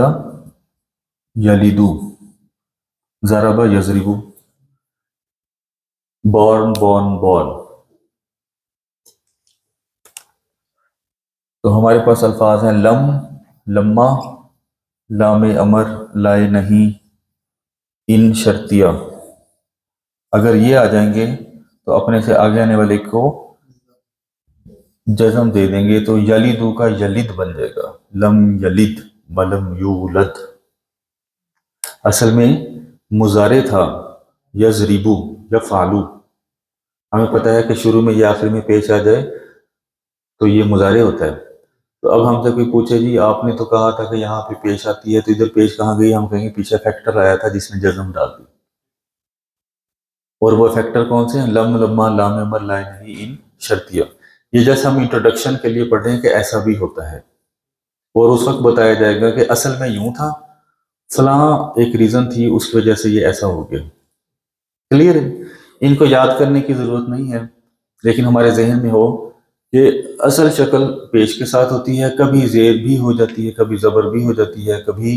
یلیدو، ضرب یضربو، بورن، بورن، بورن۔ تو ہمارے پاس الفاظ ہیں لم، لما، لام امر، لائے نہیں، ان شرطیہ۔ اگر یہ آ جائیں گے تو اپنے سے آگے آنے والے کو جزم دے دیں گے، تو یلیدو کا یلد بن جائے گا، لم یلد ولم یولد۔ اصل میں مضارع تھا، یضربو، یفعلو۔ ہمیں پتہ ہے کہ شروع میں یا آخر میں پیش آ جائے تو یہ مضارع ہوتا ہے، تو اب ہم سے کوئی پوچھے جی آپ نے تو کہا تھا کہ یہاں پہ پیش آتی ہے، تو ادھر پیش کہاں گئی؟ ہم کہیں گے پیچھے فیکٹر آیا تھا جس نے جزم ڈال دی. اور وہ فیکٹر کون سے ہیں؟ لم، لما، لام امر، لا نہیں، ان شرطیہ. یہ جیسے ہم انٹروڈکشن کے لیے پڑھ رہے ہیں کہ ایسا بھی ہوتا ہے، اور اس وقت بتایا جائے گا کہ اصل میں یوں تھا، فلاں ایک ریزن تھی، اس کی وجہ سے یہ ایسا ہو گیا. کلیئر ہے؟ ان کو یاد کرنے کی ضرورت نہیں ہے، لیکن ہمارے ذہن میں ہو کہ اصل شکل پیش کے ساتھ ہوتی ہے، کبھی زیر بھی ہو جاتی ہے، کبھی زبر بھی ہو جاتی ہے، کبھی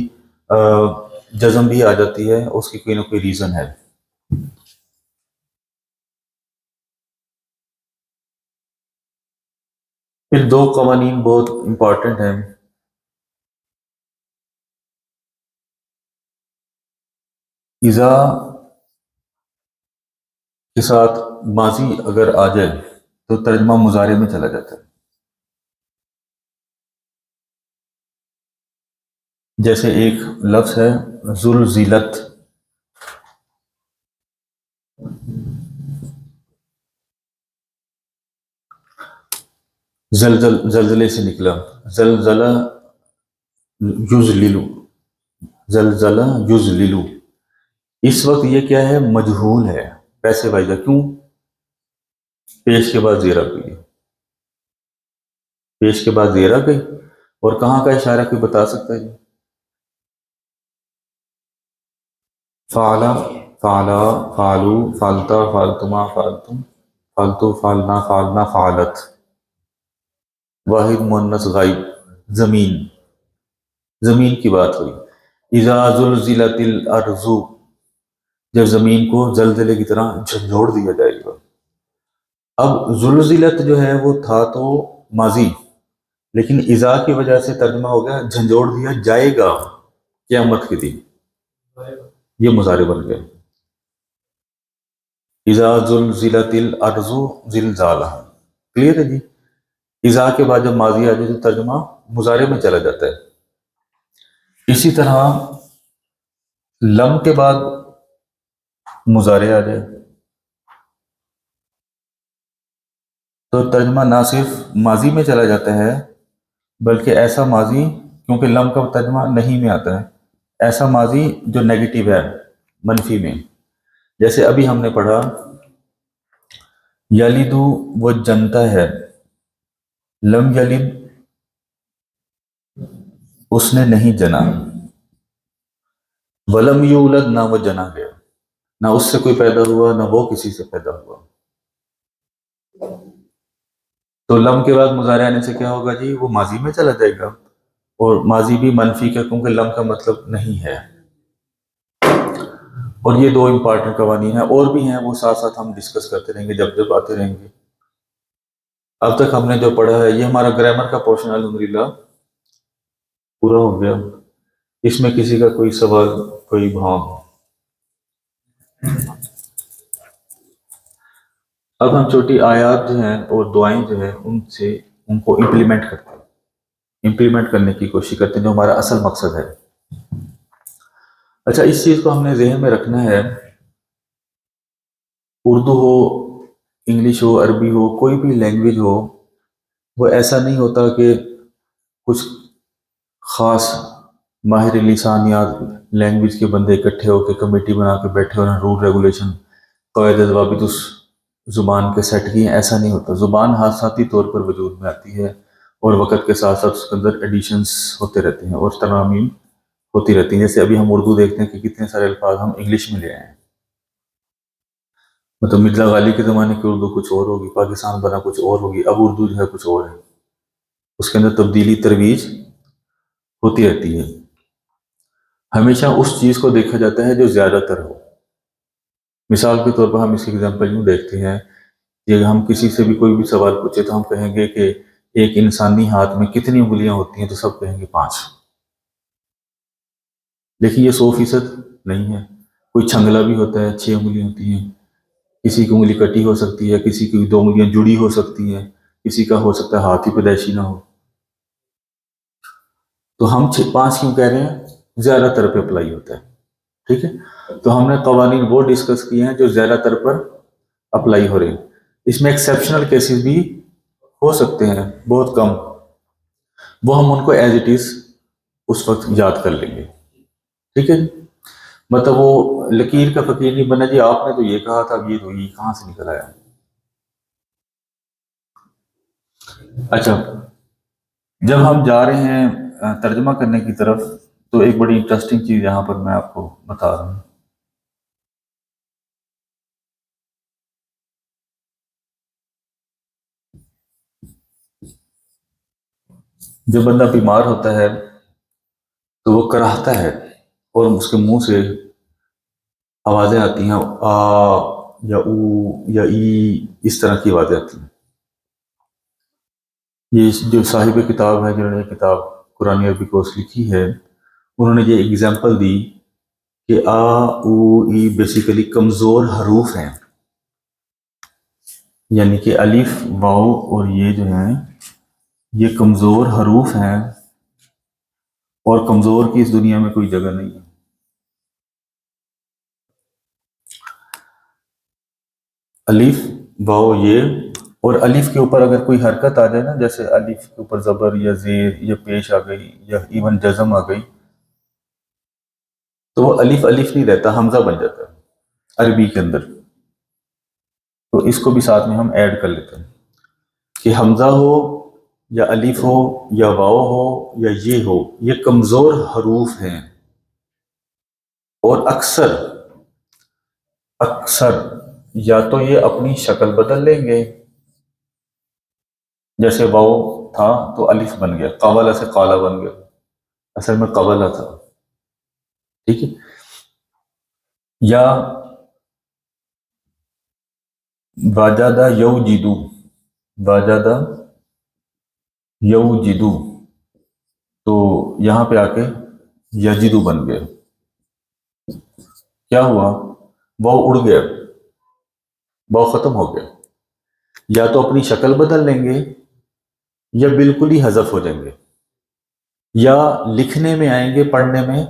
جزم بھی آ جاتی ہے، اس کی کوئی نہ کوئی ریزن ہے. پھر دو قوانین بہت امپورٹنٹ ہیں. اذا کے ساتھ ماضی اگر آ جائے تو ترجمہ مضارع میں چلا جاتا ہے. جیسے ایک لفظ ہے زلزلت، زلزلے سے نکلا، زلزلہ یزللو، زلزلہ یزللو. اس وقت یہ کیا ہے؟ مجہول ہے، پیسے واجہ. کیوں؟ پیش کے بعد زیرہ گئی، پیش کے بعد زیرہ گئی. اور کہاں کا اشارہ کوئی بتا سکتا ہے؟ فعلا، فعلا، فعلو، فعلتا، فعلتما، فعلتم، فعلتو، فعلنا، فعلنا، فعلت. واحد مؤنث غائب، زمین، زمین کی بات ہوئی. اذا زلزلت الارض، جب زمین کو زلزلے کی طرح جھنجھوڑ دیا جائے گا. اب زلزلت جو ہے وہ تھا تو ماضی، لیکن اذا کی وجہ سے ترجمہ ہو گیا جھنجھوڑ دیا جائے گا قیامت کے دن، یہ مضارع بن گیا. اذا زلزلت الارض زلزالہا. کلیئر ہے جی؟ اذا کے بعد جب ماضی آ جائے تو ترجمہ مضارع میں چلا جاتا ہے. اسی طرح لم کے بعد مضارع آ جائے تو ترجمہ نہ صرف ماضی میں چلا جاتا ہے، بلکہ ایسا ماضی، کیونکہ لم کا ترجمہ نہیں میں آتا ہے، ایسا ماضی جو نیگیٹو ہے، منفی میں. جیسے ابھی ہم نے پڑھا یلیدو، وہ جنتا ہے، لم یلد، اس نے نہیں جنا، ولم یولد، نہ وہ جنا گیا، نہ اس سے کوئی پیدا ہوا نہ وہ کسی سے پیدا ہوا. تو لم کے بعد مضارع آنے سے کیا ہوگا جی؟ وہ ماضی میں چلا جائے گا، اور ماضی بھی منفی کا، کیونکہ لم کا مطلب نہیں ہے. اور یہ دو امپارٹنٹ قوانین ہیں، اور بھی ہیں، وہ ساتھ ساتھ ہم ڈسکس کرتے رہیں گے جب جب آتے رہیں گے. اب تک ہم نے جو پڑھا ہے یہ ہمارا گرامر کا پورشن الحمدللہ پورا ہو گیا. اس میں کسی کا کوئی سوال، کوئی بھاؤ؟ اب ہم چھوٹی آیات جو ہیں اور دعائیں جو ہیں ان کو امپلیمنٹ کرتے ہیں، امپلیمنٹ کرنے کی کوشش کرتے ہیں، جو ہمارا اصل مقصد ہے. اچھا، اس چیز کو ہم نے ذہن میں رکھنا ہے. اردو ہو، انگلش ہو، عربی ہو، کوئی بھی لینگویج ہو، وہ ایسا نہیں ہوتا کہ کچھ خاص ماہر لسانیات لینگویج کے بندے اکٹھے ہو کے کمیٹی بنا کے بیٹھے اور رول ریگولیشن، قواعد ضوابط اس زبان کے سیٹ کی ہیں. ایسا نہیں ہوتا. زبان حادثاتی طور پر وجود میں آتی ہے، اور وقت کے ساتھ ساتھ اس کے اندر ایڈیشنز ہوتے رہتے ہیں اور ترامیم ہوتی رہتی ہیں. جیسے ابھی ہم اردو دیکھتے ہیں کہ کتنے سارے الفاظ ہم انگلش میں لے آئے ہیں. مطلب مرزا غالی کے زمانے کی اردو کچھ اور ہوگی، پاکستان بنا کچھ اور ہوگی، اب اردو جو ہے کچھ اور ہے. اس کے اندر تبدیلی ترویج ہوتی رہتی ہے. ہمیشہ اس چیز کو دیکھا جاتا ہے جو زیادہ تر ہو. مثال کے طور پر ہم اس کی ایگزامپل یوں دیکھتے ہیں کہ ہم کسی سے بھی کوئی بھی سوال پوچھے تو ہم کہیں گے کہ ایک انسانی ہاتھ میں کتنی انگلیاں ہوتی ہیں، تو سب کہیں گے 5. لیکن یہ 100% نہیں ہے. کوئی چھنگلا بھی ہوتا ہے، 6 انگلیاں ہوتی ہیں، کسی کی انگلی کٹی ہو سکتی ہے، کسی کی 2 انگلیاں جڑی ہو سکتی ہیں، کسی کا ہو سکتا ہے ہاتھ ہی پیدائشی نہ ہو. تو ہم 5 کیوں کہہ رہے ہیں؟ زیادہ تر پہ اپلائی ہوتا ہے. ٹھیک ہے، تو ہم نے قوانین وہ ڈسکس کیے ہیں جو زیادہ تر پر اپلائی ہو رہے ہیں. اس میں ایکسیپشنل کیسز بھی ہو سکتے ہیں، بہت کم. وہ ہم ان کو ایز اٹ از اس وقت یاد کر لیں گے. ٹھیک ہے. مطلب وہ لکیر کا فقیر نہیں بنا جی آپ نے تو یہ کہا تھا، اب یہ تو یہ کہاں سے نکل آیا. اچھا، جب ہم جا رہے ہیں ترجمہ کرنے کی طرف تو ایک بڑی انٹرسٹنگ چیز یہاں پر میں آپ کو بتا رہا ہوں. جب بندہ بیمار ہوتا ہے تو وہ کراہتا ہے اور اس کے منہ سے آوازیں آتی ہیں، آ یا او یا ای، اس طرح کی آوازیں آتی ہیں. یہ جو صاحب کتاب ہے جنہوں نے یہ کتاب قرآن عربی کورس لکھی ہے، انہوں نے یہ ایگزامپل دی کہ آ او ای بیسیکلی کمزور حروف ہیں، یعنی کہ الف واؤ اور یہ جو ہیں یہ کمزور حروف ہیں، اور کمزور کی اس دنیا میں کوئی جگہ نہیں ہے. الف واؤ یہ، اور الف کے اوپر اگر کوئی حرکت آ جائے نا، جیسے الف کے اوپر زبر یا زیر یا پیش آ گئی یا ایون جزم آ گئی، تو وہ الف الف نہیں رہتا، حمزہ بن جاتا ہے عربی کے اندر. تو اس کو بھی ساتھ میں ہم ایڈ کر لیتے ہیں کہ حمزہ ہو یا الف ہو یا واؤ ہو یا یہ ہو، یہ کمزور حروف ہیں، اور اکثر یا تو یہ اپنی شکل بدل لیں گے، جیسے واؤ تھا تو الف بن گیا، قوالہ سے قالہ بن گیا، اصل میں قوالہ تھا. ٹھیک ہے. یا واجدہ یوجدو، واجدہ یوجدو، تو یہاں پہ آ کے یجدو بن گیا. کیا ہوا؟ واؤ اڑ گیا، واؤ ختم ہو گیا. یا تو اپنی شکل بدل لیں گے یا بالکل ہی حذف ہو جائیں گے، یا لکھنے میں آئیں گے، پڑھنے میں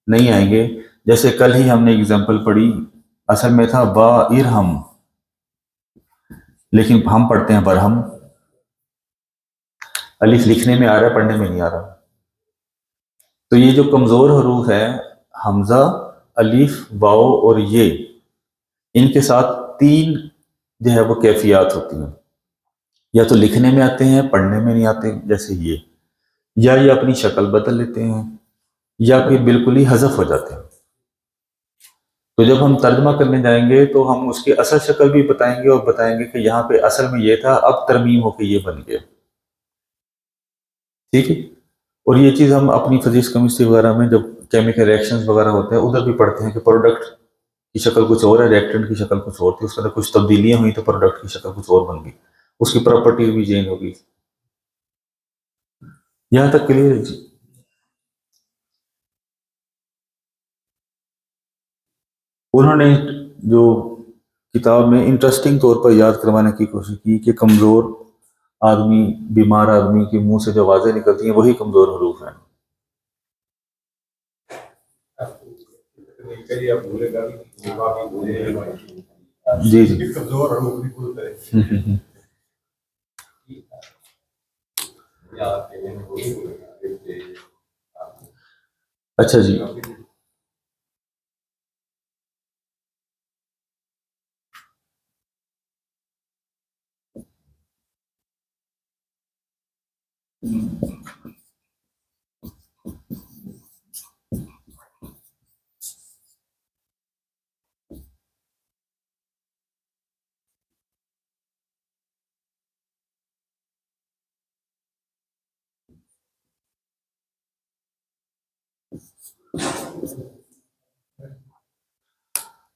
نہیں آئیں گے. جیسے کل ہی ہم نے اگزامپل پڑھی، اصل میں تھا با ارہم، لیکن ہم پڑھتے ہیں برہم. الف لکھنے میں آ رہا ہے، پڑھنے میں نہیں آ رہا. تو یہ جو کمزور حروف ہے، حمزہ، الف، واؤ اور یہ، ان کے ساتھ تین جو ہے وہ کیفیات ہوتی ہیں، یا تو لکھنے میں آتے ہیں، پڑھنے میں نہیں آتے جیسے یا یہ اپنی شکل بدل لیتے ہیں، یا پھر بالکل ہی حذف ہو جاتے ہیں. تو جب ہم ترجمہ کرنے جائیں گے تو ہم اس کی اصل شکل بھی بتائیں گے، اور بتائیں گے کہ یہاں پہ اصل میں یہ تھا، اب ترمیم ہو کے یہ بن گیا. ٹھیک ہے. اور یہ چیز ہم اپنی فزکس کیمسٹری وغیرہ میں جب کیمیکل ریئیکشنز وغیرہ ہوتے ہیں ادھر بھی پڑھتے ہیں کہ پروڈکٹ کی شکل کچھ اور ہے، ریئیکٹنٹ کی شکل کچھ اور تھی، اس کے اندر کچھ تبدیلیاں ہوئی تو پروڈکٹ کی شکل کچھ اور بن گئی، اس کی پراپرٹیز بھی چینج ہوگی. یہاں تک کلیئر ہے جی؟ انہوں نے جو کتاب میں انٹرسٹنگ طور پر یاد کروانے کی کوشش کی کہ کمزور آدمی، بیمار آدمی کے منہ سے جو آوازیں نکلتی ہیں وہی کمزور حروف ہیں. جی جی. اچھا جی.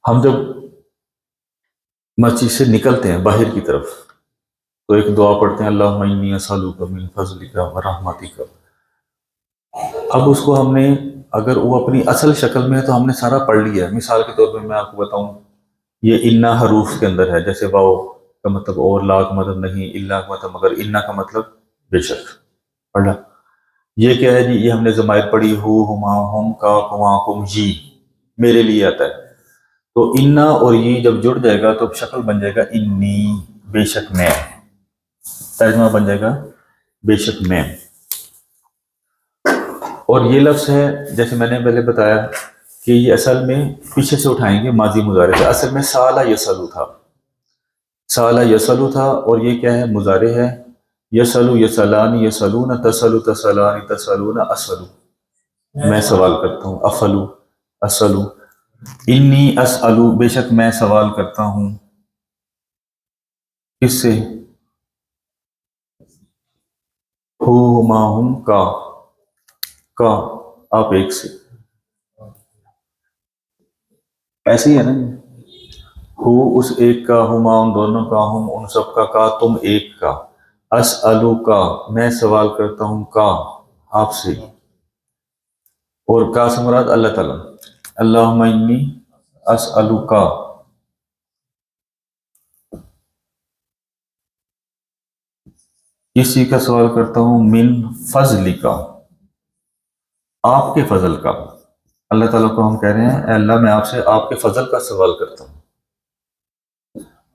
ہم جب مسجد سے نکلتے ہیں باہر کی طرف تو ایک دعا پڑھتے ہیں، اللہم انی اسألک من فضلک و رحمتک. اب اس کو ہم نے، اگر وہ اپنی اصل شکل میں ہے تو ہم نے سارا پڑھ لیا ہے. مثال کے طور پہ میں آپ کو بتاؤں، یہ انا حروف کے اندر ہے، جیسے واؤ کا مطلب اور، لا کا مطلب نہیں، الا کا مطلب مگر، انا کا مطلب بے شک، پڑھا. یہ کیا ہے جی؟ یہ ہم نے ضمائر پڑھی، ہو، ہما، ہم، کا، کما، کم، جی، میرے لیے آتا ہے. تو انا اور یہ جب جڑ جائے گا تو شکل بن جائے گا انی، بے شک میں. ترجمہ بن جائے گا بے شک میں. اور یہ لفظ ہے جیسے میں نے پہلے بتایا کہ یہ اصل میں پیچھے سے اٹھائیں گے ماضی مضارع سے، اصل میں سالہ یسلو تھا، سالہ یسلو تھا، اور یہ کیا ہے؟ مضارع ہے۔ یسلو یسلانی یسلون تسلو تسلانی تسلون اسلو، میں سوال کرتا ہوں، افلو اسلو، انی اسلو، بے شک میں سوال کرتا ہوں، کس سے؟ ہما ہم کا آپ ایک سے، ایسے ہی ہے نا، ہو اس ایک کا، ہما ان دونوں کا، ہم ان سب کا تم ایک کا، اسألو کا میں سوال کرتا ہوں، کا آپ سے، اور کا سے مراد اللہ تعالیٰ، اللہم انی اسألو کا، کسی کا سوال کرتا ہوں، من فضل کا، آپ کے فضل کا، اللہ تعالیٰ کو ہم کہہ رہے ہیں اے اللہ میں آپ سے آپ کے فضل کا سوال کرتا ہوں،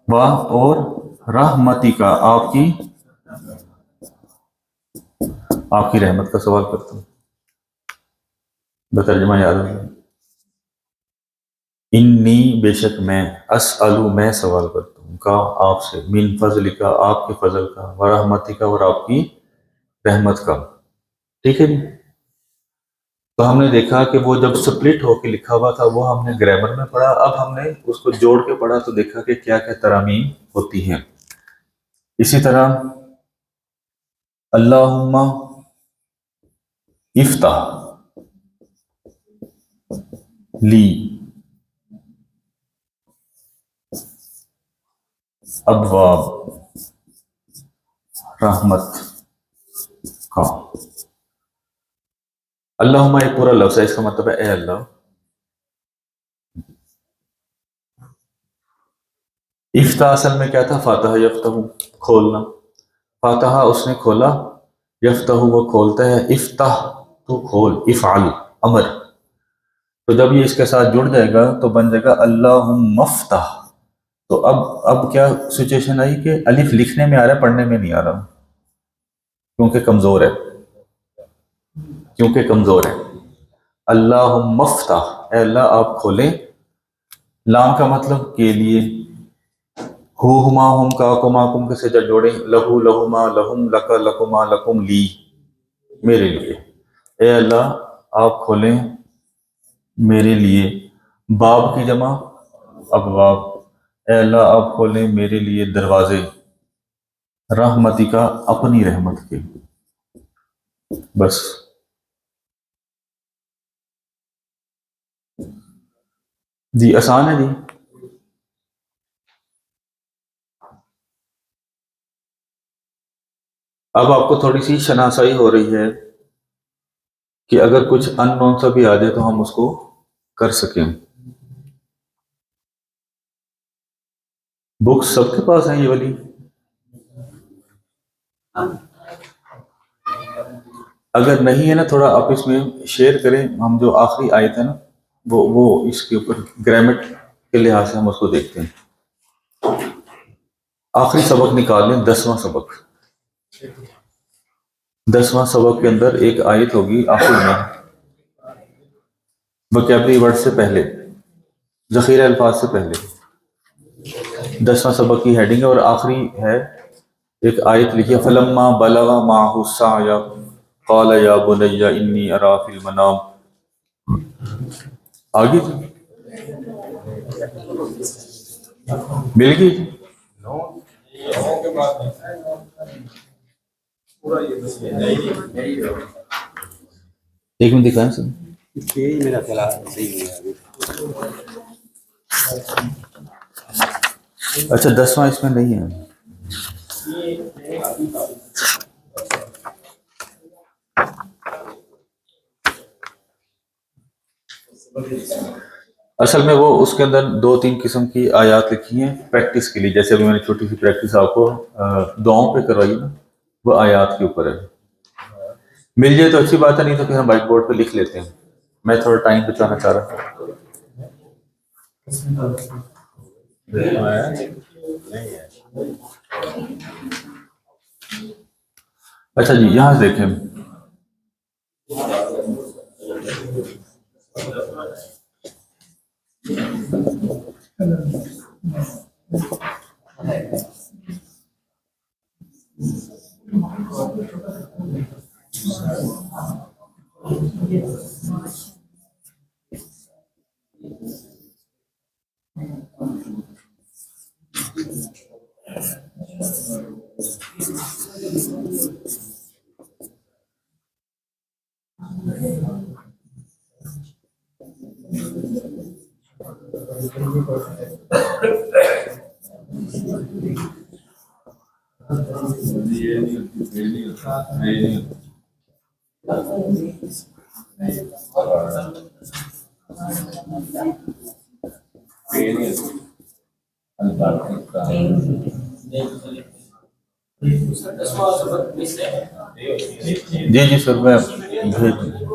واہ اور رحمتی کا، آپ کی رحمت کا سوال کرتا ہوں، بترجمہ یاد ہے، انی بے شک میں، اسألو میں سوال کرتا ہوں، کا آپ سے، من فضل کا آپ کے فضل کا، ورحمتی کا اور آپ کی رحمت کا، ٹھیک ہے جی۔ تو ہم نے دیکھا کہ وہ جب سپلٹ ہو کے لکھا ہوا تھا وہ ہم نے گرامر میں پڑھا، اب ہم نے اس کو جوڑ کے پڑھا تو دیکھا کہ کیا کیا ترامیم ہوتی ہیں۔ اسی طرح اللہم افتح لی ابواب رحمت کا، اللہم ایک پورا لفظ ہے، اس کا مطلب ہے اے اللہ۔ افتح اصل میں کیا تھا؟ فاتحہ یفتح، کھولنا، فاتحہ اس نے کھولا، یفتح وہ کھولتا ہے، افتح تو کھول، افعل امر، تو جب یہ اس کے ساتھ جڑ جائے گا تو بن جائے گا اللہم افتح۔ تو اب کیا سچویشن آئی کہ الف لکھنے میں آ رہا ہے، پڑھنے میں نہیں آ رہا، کیونکہ کمزور ہے، اللہم افتح، اے اللہ آپ کھولیں، لام کا مطلب کے لیے، ہو ہما ہم کا کما کم کے سے جوڑیں، لہو لہما لہم لکا لکما لکم لی، میرے لیے، اے اللہ آپ کھولیں میرے لیے، باب کی جمع ابواب، اے اللہ آپ کھولیں میرے لیے دروازے، رحمتی کا اپنی رحمت کے، بس۔ جی آسان ہے جی۔ اب آپ کو تھوڑی سی شناسائی ہو رہی ہے کہ اگر کچھ ان نون سا بھی آ جائے تو ہم اس کو کر سکیں۔ بکس سب کے پاس ہیں یہ والی؟ اگر نہیں ہے نا تھوڑا آپ اس میں شیئر کریں، ہم جو آخری آیت ہے نا وہ اس کے اوپر گرامر کے لحاظ سے ہم اس کو دیکھتے ہیں۔ آخری سبق نکال لیں، 10واں سبق، 10واں سبق کے اندر ایک آیت ہوگی آخر میں، وکیبلری ورڈ سے پہلے، ذخیرہ الفاظ سے پہلے، 10واں سبق کی ہیڈنگ ہے اور آخری ہے، ایک آیت لکھی ہے، فلما بلغ معه السعي قال یا بنی انی ارا فی المنام، آگے مل گئی؟ ایک منٹ دکھائیں سر، میرا خیال صحیح ہے۔ اچھا 10واں اس میں نہیں ہے، اصل میں وہ اس کے اندر 2-3 قسم کی آیات لکھی ہیں پریکٹس کے لیے، جیسے ابھی میں نے چھوٹی سی پریکٹس آپ کو دعاؤں پہ کروائی نا، وہ آیات کے اوپر ہے، مل جائے تو اچھی بات ہے، نہیں تو پھر ہم وائٹ بورڈ پہ لکھ لیتے ہیں، میں تھوڑا ٹائم بچانا چاہ رہا تھا۔ اچھا جی یہاں سے دیکھیں، جی جی سر میں بھیج دوں.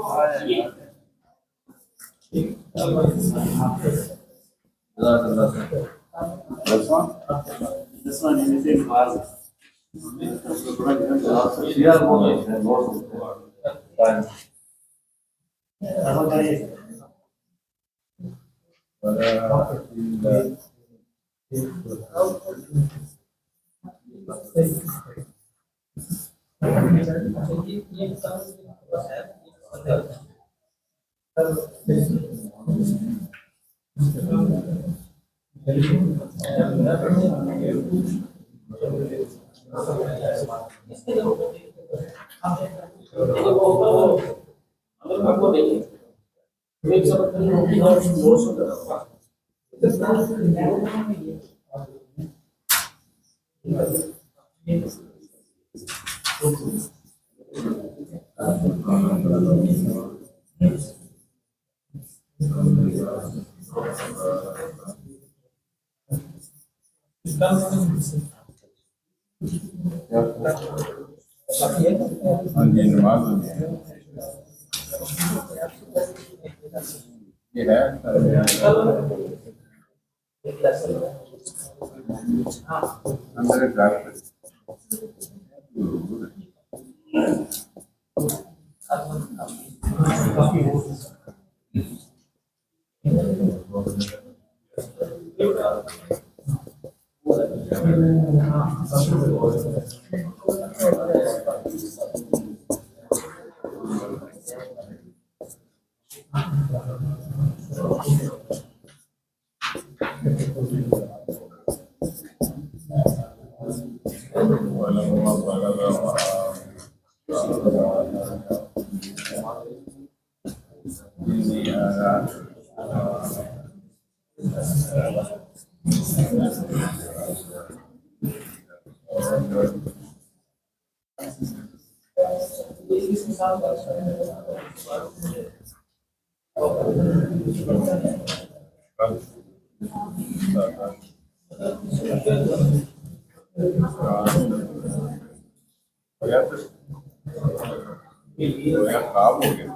خراب ہو گیا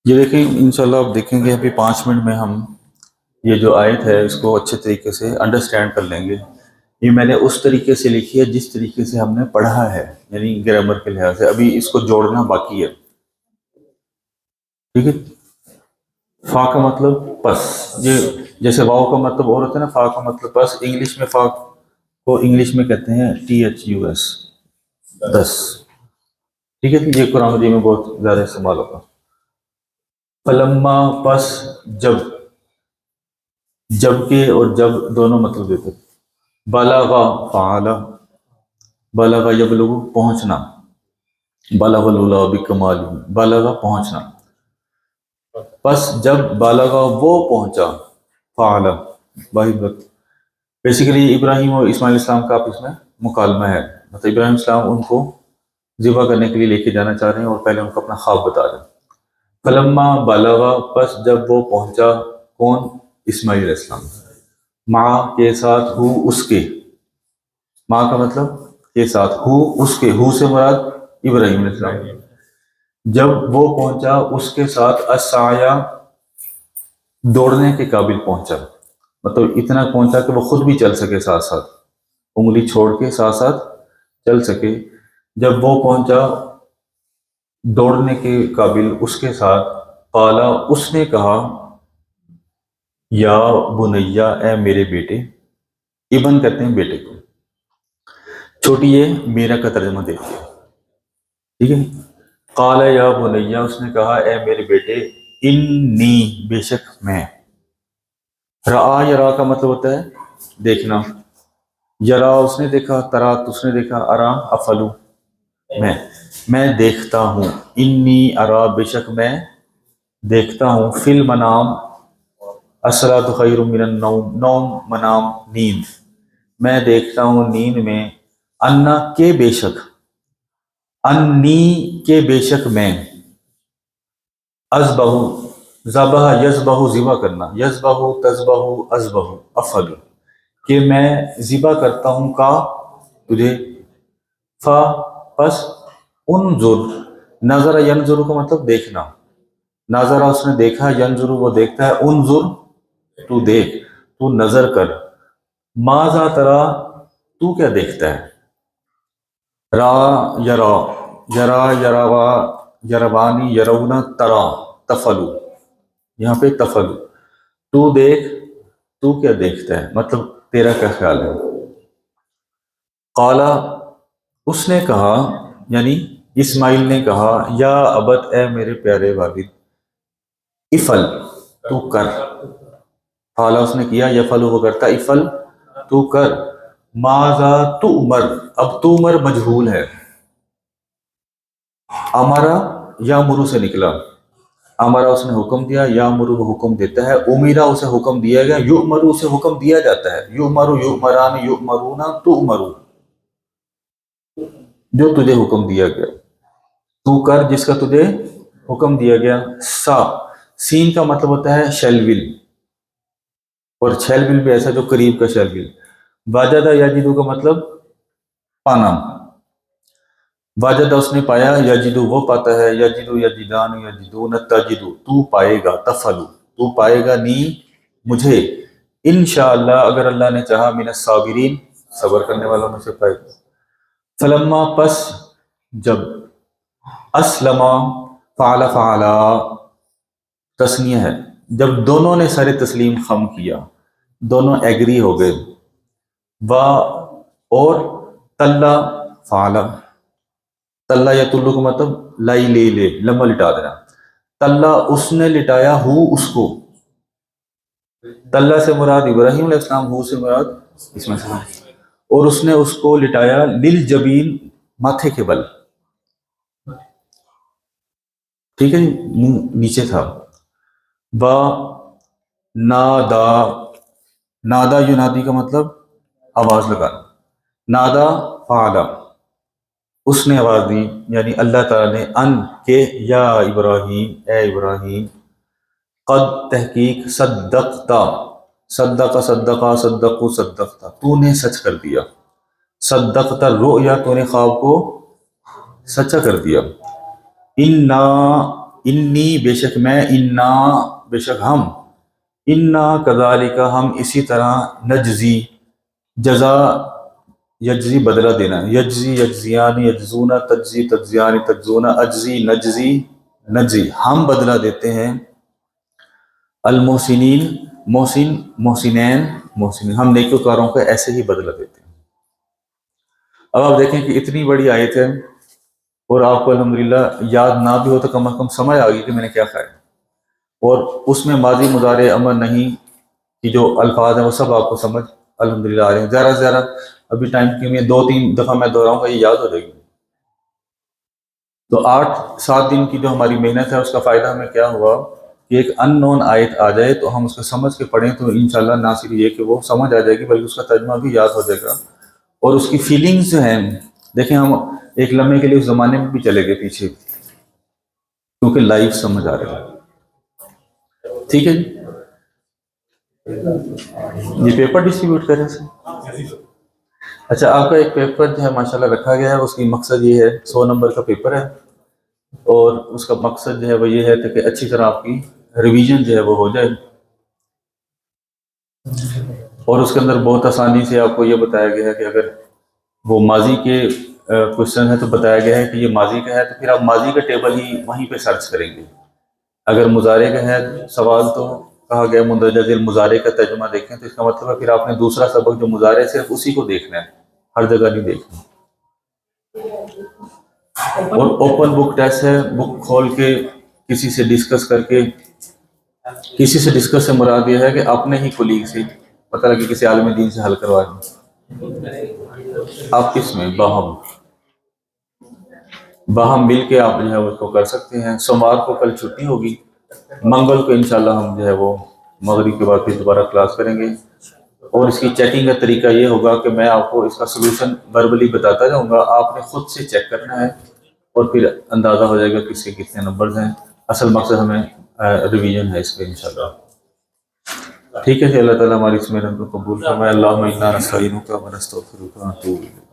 یہ دیکھیں انشاءاللہ آپ دیکھیں گے ابھی 5 منٹ میں ہم یہ جو آیت ہے اس کو اچھے طریقے سے انڈرسٹینڈ کر لیں گے. یہ میں نے اس طریقے سے لکھی ہے جس طریقے سے ہم نے پڑھا ہے، یعنی گرامر کے لحاظ سے. ابھی اس کو جوڑنا باقی ہے. ٹھیک ہے. فا کا مطلب پس، یہ جیسے واؤ کا مطلب اور ہوتا ہے نا، فا کا مطلب پس. انگلش میں فا کو انگلش میں کہتے ہیں THUS، 10. ٹھیک ہے. یہ قرآن مجید میں بہت زیادہ استعمال ہوگا. فلما پس جب، جب کے اور جب دونوں مطلب دیتے. بلغا فعلا، بلغا یبلغ پہنچنا، بلغ الاولیٰ بکمال، بلغا پہنچنا. پس جب بالغا وہ پہنچا، فعلا واحد وقت. بیسیکلی ابراہیم اور اسماعیل السلام کا آپس میں مکالمہ ہے. مطلب ابراہیم السلام ان کو ذبح کرنے کے لیے لے کے جانا چاہ رہے ہیں اور پہلے ان کو اپنا خواب بتا رہے ہیں. فلما بالغا پس جب وہ پہنچا، کون؟ اسماعیل علیہ السلام. ماں کے ساتھ، ہو اس کے. ماں کا مطلب کے ساتھ، ہو اس کے. ہو سے مراد ابراہیم علیہ السلام. جب وہ پہنچا اس کے ساتھ، السعی دوڑنے کے قابل پہنچا. مطلب اتنا پہنچا کہ وہ خود بھی چل سکے ساتھ ساتھ، انگلی چھوڑ کے ساتھ ساتھ چل سکے۔ جب وہ پہنچا دوڑنے کے قابل اس کے ساتھ، قالا اس نے کہا، یا بنیا اے میرے بیٹے، ابن کہتے ہیں بیٹے کو، چھوٹی یہ میرا کا ترجمہ دیتی ہے، ٹھیک ہے۔ قال یا بنیا، اس نے کہا اے میرے بیٹے، انی بے شک میں، رآ یرا کا مطلب ہوتا ہے دیکھنا، یرا اس نے دیکھا، ترا اس نے دیکھا، ارا افلو میں دیکھتا ہوں، انی ارا بے شک میں دیکھتا ہوں، فی المنام الصلاۃ خیر من النوم، نوم منام نیند، میں دیکھتا ہوں نیند میں، انا کے بے شک، انی کے بے شک میں، ازبہ ذبح یذبح ذبح کرنا، یذبح تذبح ازبح افعل، کہ میں ذبح کرتا ہوں کا تجھے، فا پس انظر، نظر ینظر کا مطلب دیکھنا، نظر اس نے دیکھا، ینظر وہ دیکھتا ہے، انظر تو دیکھ، تو نظر کر، ماذا ترا تو کیا دیکھتا ہے، را یرا، یرا یروا یروانی یرونا ترا تفلو، یہاں پہ تفلو، تو دیکھ، تو کیا دیکھتا ہے، مطلب تیرا کیا خیال ہے۔ قالا اس نے کہا، یعنی اسماعیل نے کہا، یا ابت اے میرے پیارے والد، افل تو کر، قالا اس نے کیا، یفل وہ کرتا، افل تو کر، ماذا تؤمر، اب تؤمر مجہول ہے، امرا یا مرو سے نکلا، امرا اس نے حکم دیا، یا مرو وہ حکم دیتا ہے، امیرا اسے حکم دیا گیا، یؤمرو اسے حکم دیا جاتا ہے، یؤمرو یؤمران یؤمرون تؤمرو، جو تجھے حکم دیا گیا، تو کر جس کا تجھے حکم دیا گیا۔ سین کا مطلب ہوتا ہے شیلول، اور شیلول بھی ایسا جو قریب کا شیلول۔ واجدہ یجدو کا مطلب پانا، واجدہ اس نے پایا، یجدو وہ پاتا ہے، یجدو یجدان یجدون تجدو تو پائے گا، تفلو تو پائے گا، نی مجھے، انشاءاللہ اگر اللہ نے چاہا، من الصابرین صبر کرنے والوں میں سے پائے گا۔ فلما پس جب، اسلما فعل فعلا تسنیہ ہے، جب دونوں نے سر تسلیم خم کیا، دونوں ایگری ہو گئے، وا اور تلا فعلا، تلا یا تلو کا مطلب لائی لے لے، لمبا لٹا دینا، تلا اس نے لٹایا، ہو اس کو، تلا سے مراد ابراہیم علیہ السلام، ہو سے مراد اسماعیل علیہ السلام، اور اس نے اس کو لٹایا، للجبین ماتھے کے بل، ٹھیک ہے، منہ نیچے تھا، با نادا، نادا ینادی کا مطلب آواز لگانا، نادا فعلا اس نے آواز دی، یعنی اللہ تعالیٰ نے، ان کے، یا ابراہیم اے ابراہیم، قد تحقیق، صدقتا، صدقہ صدقہ صدقو صدقتا تو نے سچ کر دیا، صدقتا رؤیا تو نے خواب کو سچا کر دیا، انا انی بے شک میں، انا بے شک ہم، انا کذالک ہم اسی طرح، نجزی جزا، یجزی بدلہ دینا، یجزی یجزیان یجزون تجزی تجزیان تجزون، اجزی نجزی نجزی ہم بدلہ دیتے ہیں، المحسنین محسن محسنین محسنین ہم نیکوکاروں کا ایسے ہی بدلہ دیتے ہیں۔ اب آپ دیکھیں کہ اتنی بڑی آیت ہے، اور آپ کو الحمدللہ یاد نہ بھی ہو تو کم از کم سمجھ آ گئی کہ میں نے کیا کہا ہے، اور اس میں ماضی مضارع امر نہیں کہ جو الفاظ ہیں وہ سب آپ کو سمجھ الحمدللہ آ رہے ہیں، زیادہ سے زیادہ ابھی ٹائم کی میں 2-3 دفعہ میں دہراؤں گا، یہ یاد ہو جائے گی۔ تو 8-7 دن کی جو ہماری محنت ہے اس کا فائدہ ہمیں کیا ہوا کہ ایک ان نون آیت آ جائے تو ہم اس کو سمجھ کے پڑھیں تو انشاءاللہ نہ صرف یہ کہ وہ سمجھ آ جائے گی بلکہ اس کا ترجمہ بھی یاد ہو جائے گا، اور اس کی فیلنگز جو ہیں، دیکھیں ہم ایک لمحے کے لیے اس زمانے میں بھی چلے گئے پیچھے، کیونکہ لائف سمجھ آ رہا ہے، ٹھیک ہے جی۔ یہ پیپر ڈسٹریبیوٹ کریں سے، اچھا آپ کا ایک پیپر جو ہے ماشاءاللہ رکھا گیا ہے، اس کی مقصد یہ ہے 100 نمبر کا پیپر ہے، اور اس کا مقصد جو ہے وہ یہ ہے کہ اچھی طرح آپ کی ریویژن جو ہے وہ ہو جائے۔ اور اس کے اندر بہت آسانی سے آپ کو یہ بتایا گیا ہے کہ اگر وہ ماضی کے کوشچن ہے تو بتایا گیا ہے کہ یہ ماضی کا ہے تو پھر آپ ماضی کا ٹیبل ہی وہیں پہ سرچ کریں گے. اگر مضارع کا ہے سوال تو کہا گیا مندرجہ ذیل مضارع کا ترجمہ دیکھیں، تو اس کا مطلب ہے پھر آپ نے دوسرا سبق جو مضارع ہے صرف اسی کو دیکھنا ہے، ہر جگہ نہیں دیکھنا. اور اوپن بک ٹیسٹ ہے، بک کھول کے کسی سے ڈسکس کر کے، کسی سے ڈسکس سے مراد یہ ہے کہ اپنے ہی کولیگ سے پتہ لگے کسی عالم دین سے حل کروا دیں. آپ کس میں باہم مل کے آپ جو ہے اس کو کر سکتے ہیں. سوموار کو کل چھٹی ہوگی، منگل کو انشاءاللہ ہم جو ہے وہ مغرب کے بعد پھر دوبارہ کلاس کریں گے. اور اس کی چیکنگ کا طریقہ یہ ہوگا کہ میں آپ کو اس کا سلوشن وربلی بتاتا جاؤں گا، آپ نے خود سے چیک کرنا ہے اور پھر اندازہ ہو جائے گا کس کے کتنے نمبرز ہیں. اصل مقصد ہمیں ریویژن ہے اس پہ انشاءاللہ. ٹھیک ہے جی، اللہ تعالیٰ ہماری اس محنت کو قبول فرمائے. اللہم انا نستعینک و نستغفرک و نتوب الیک.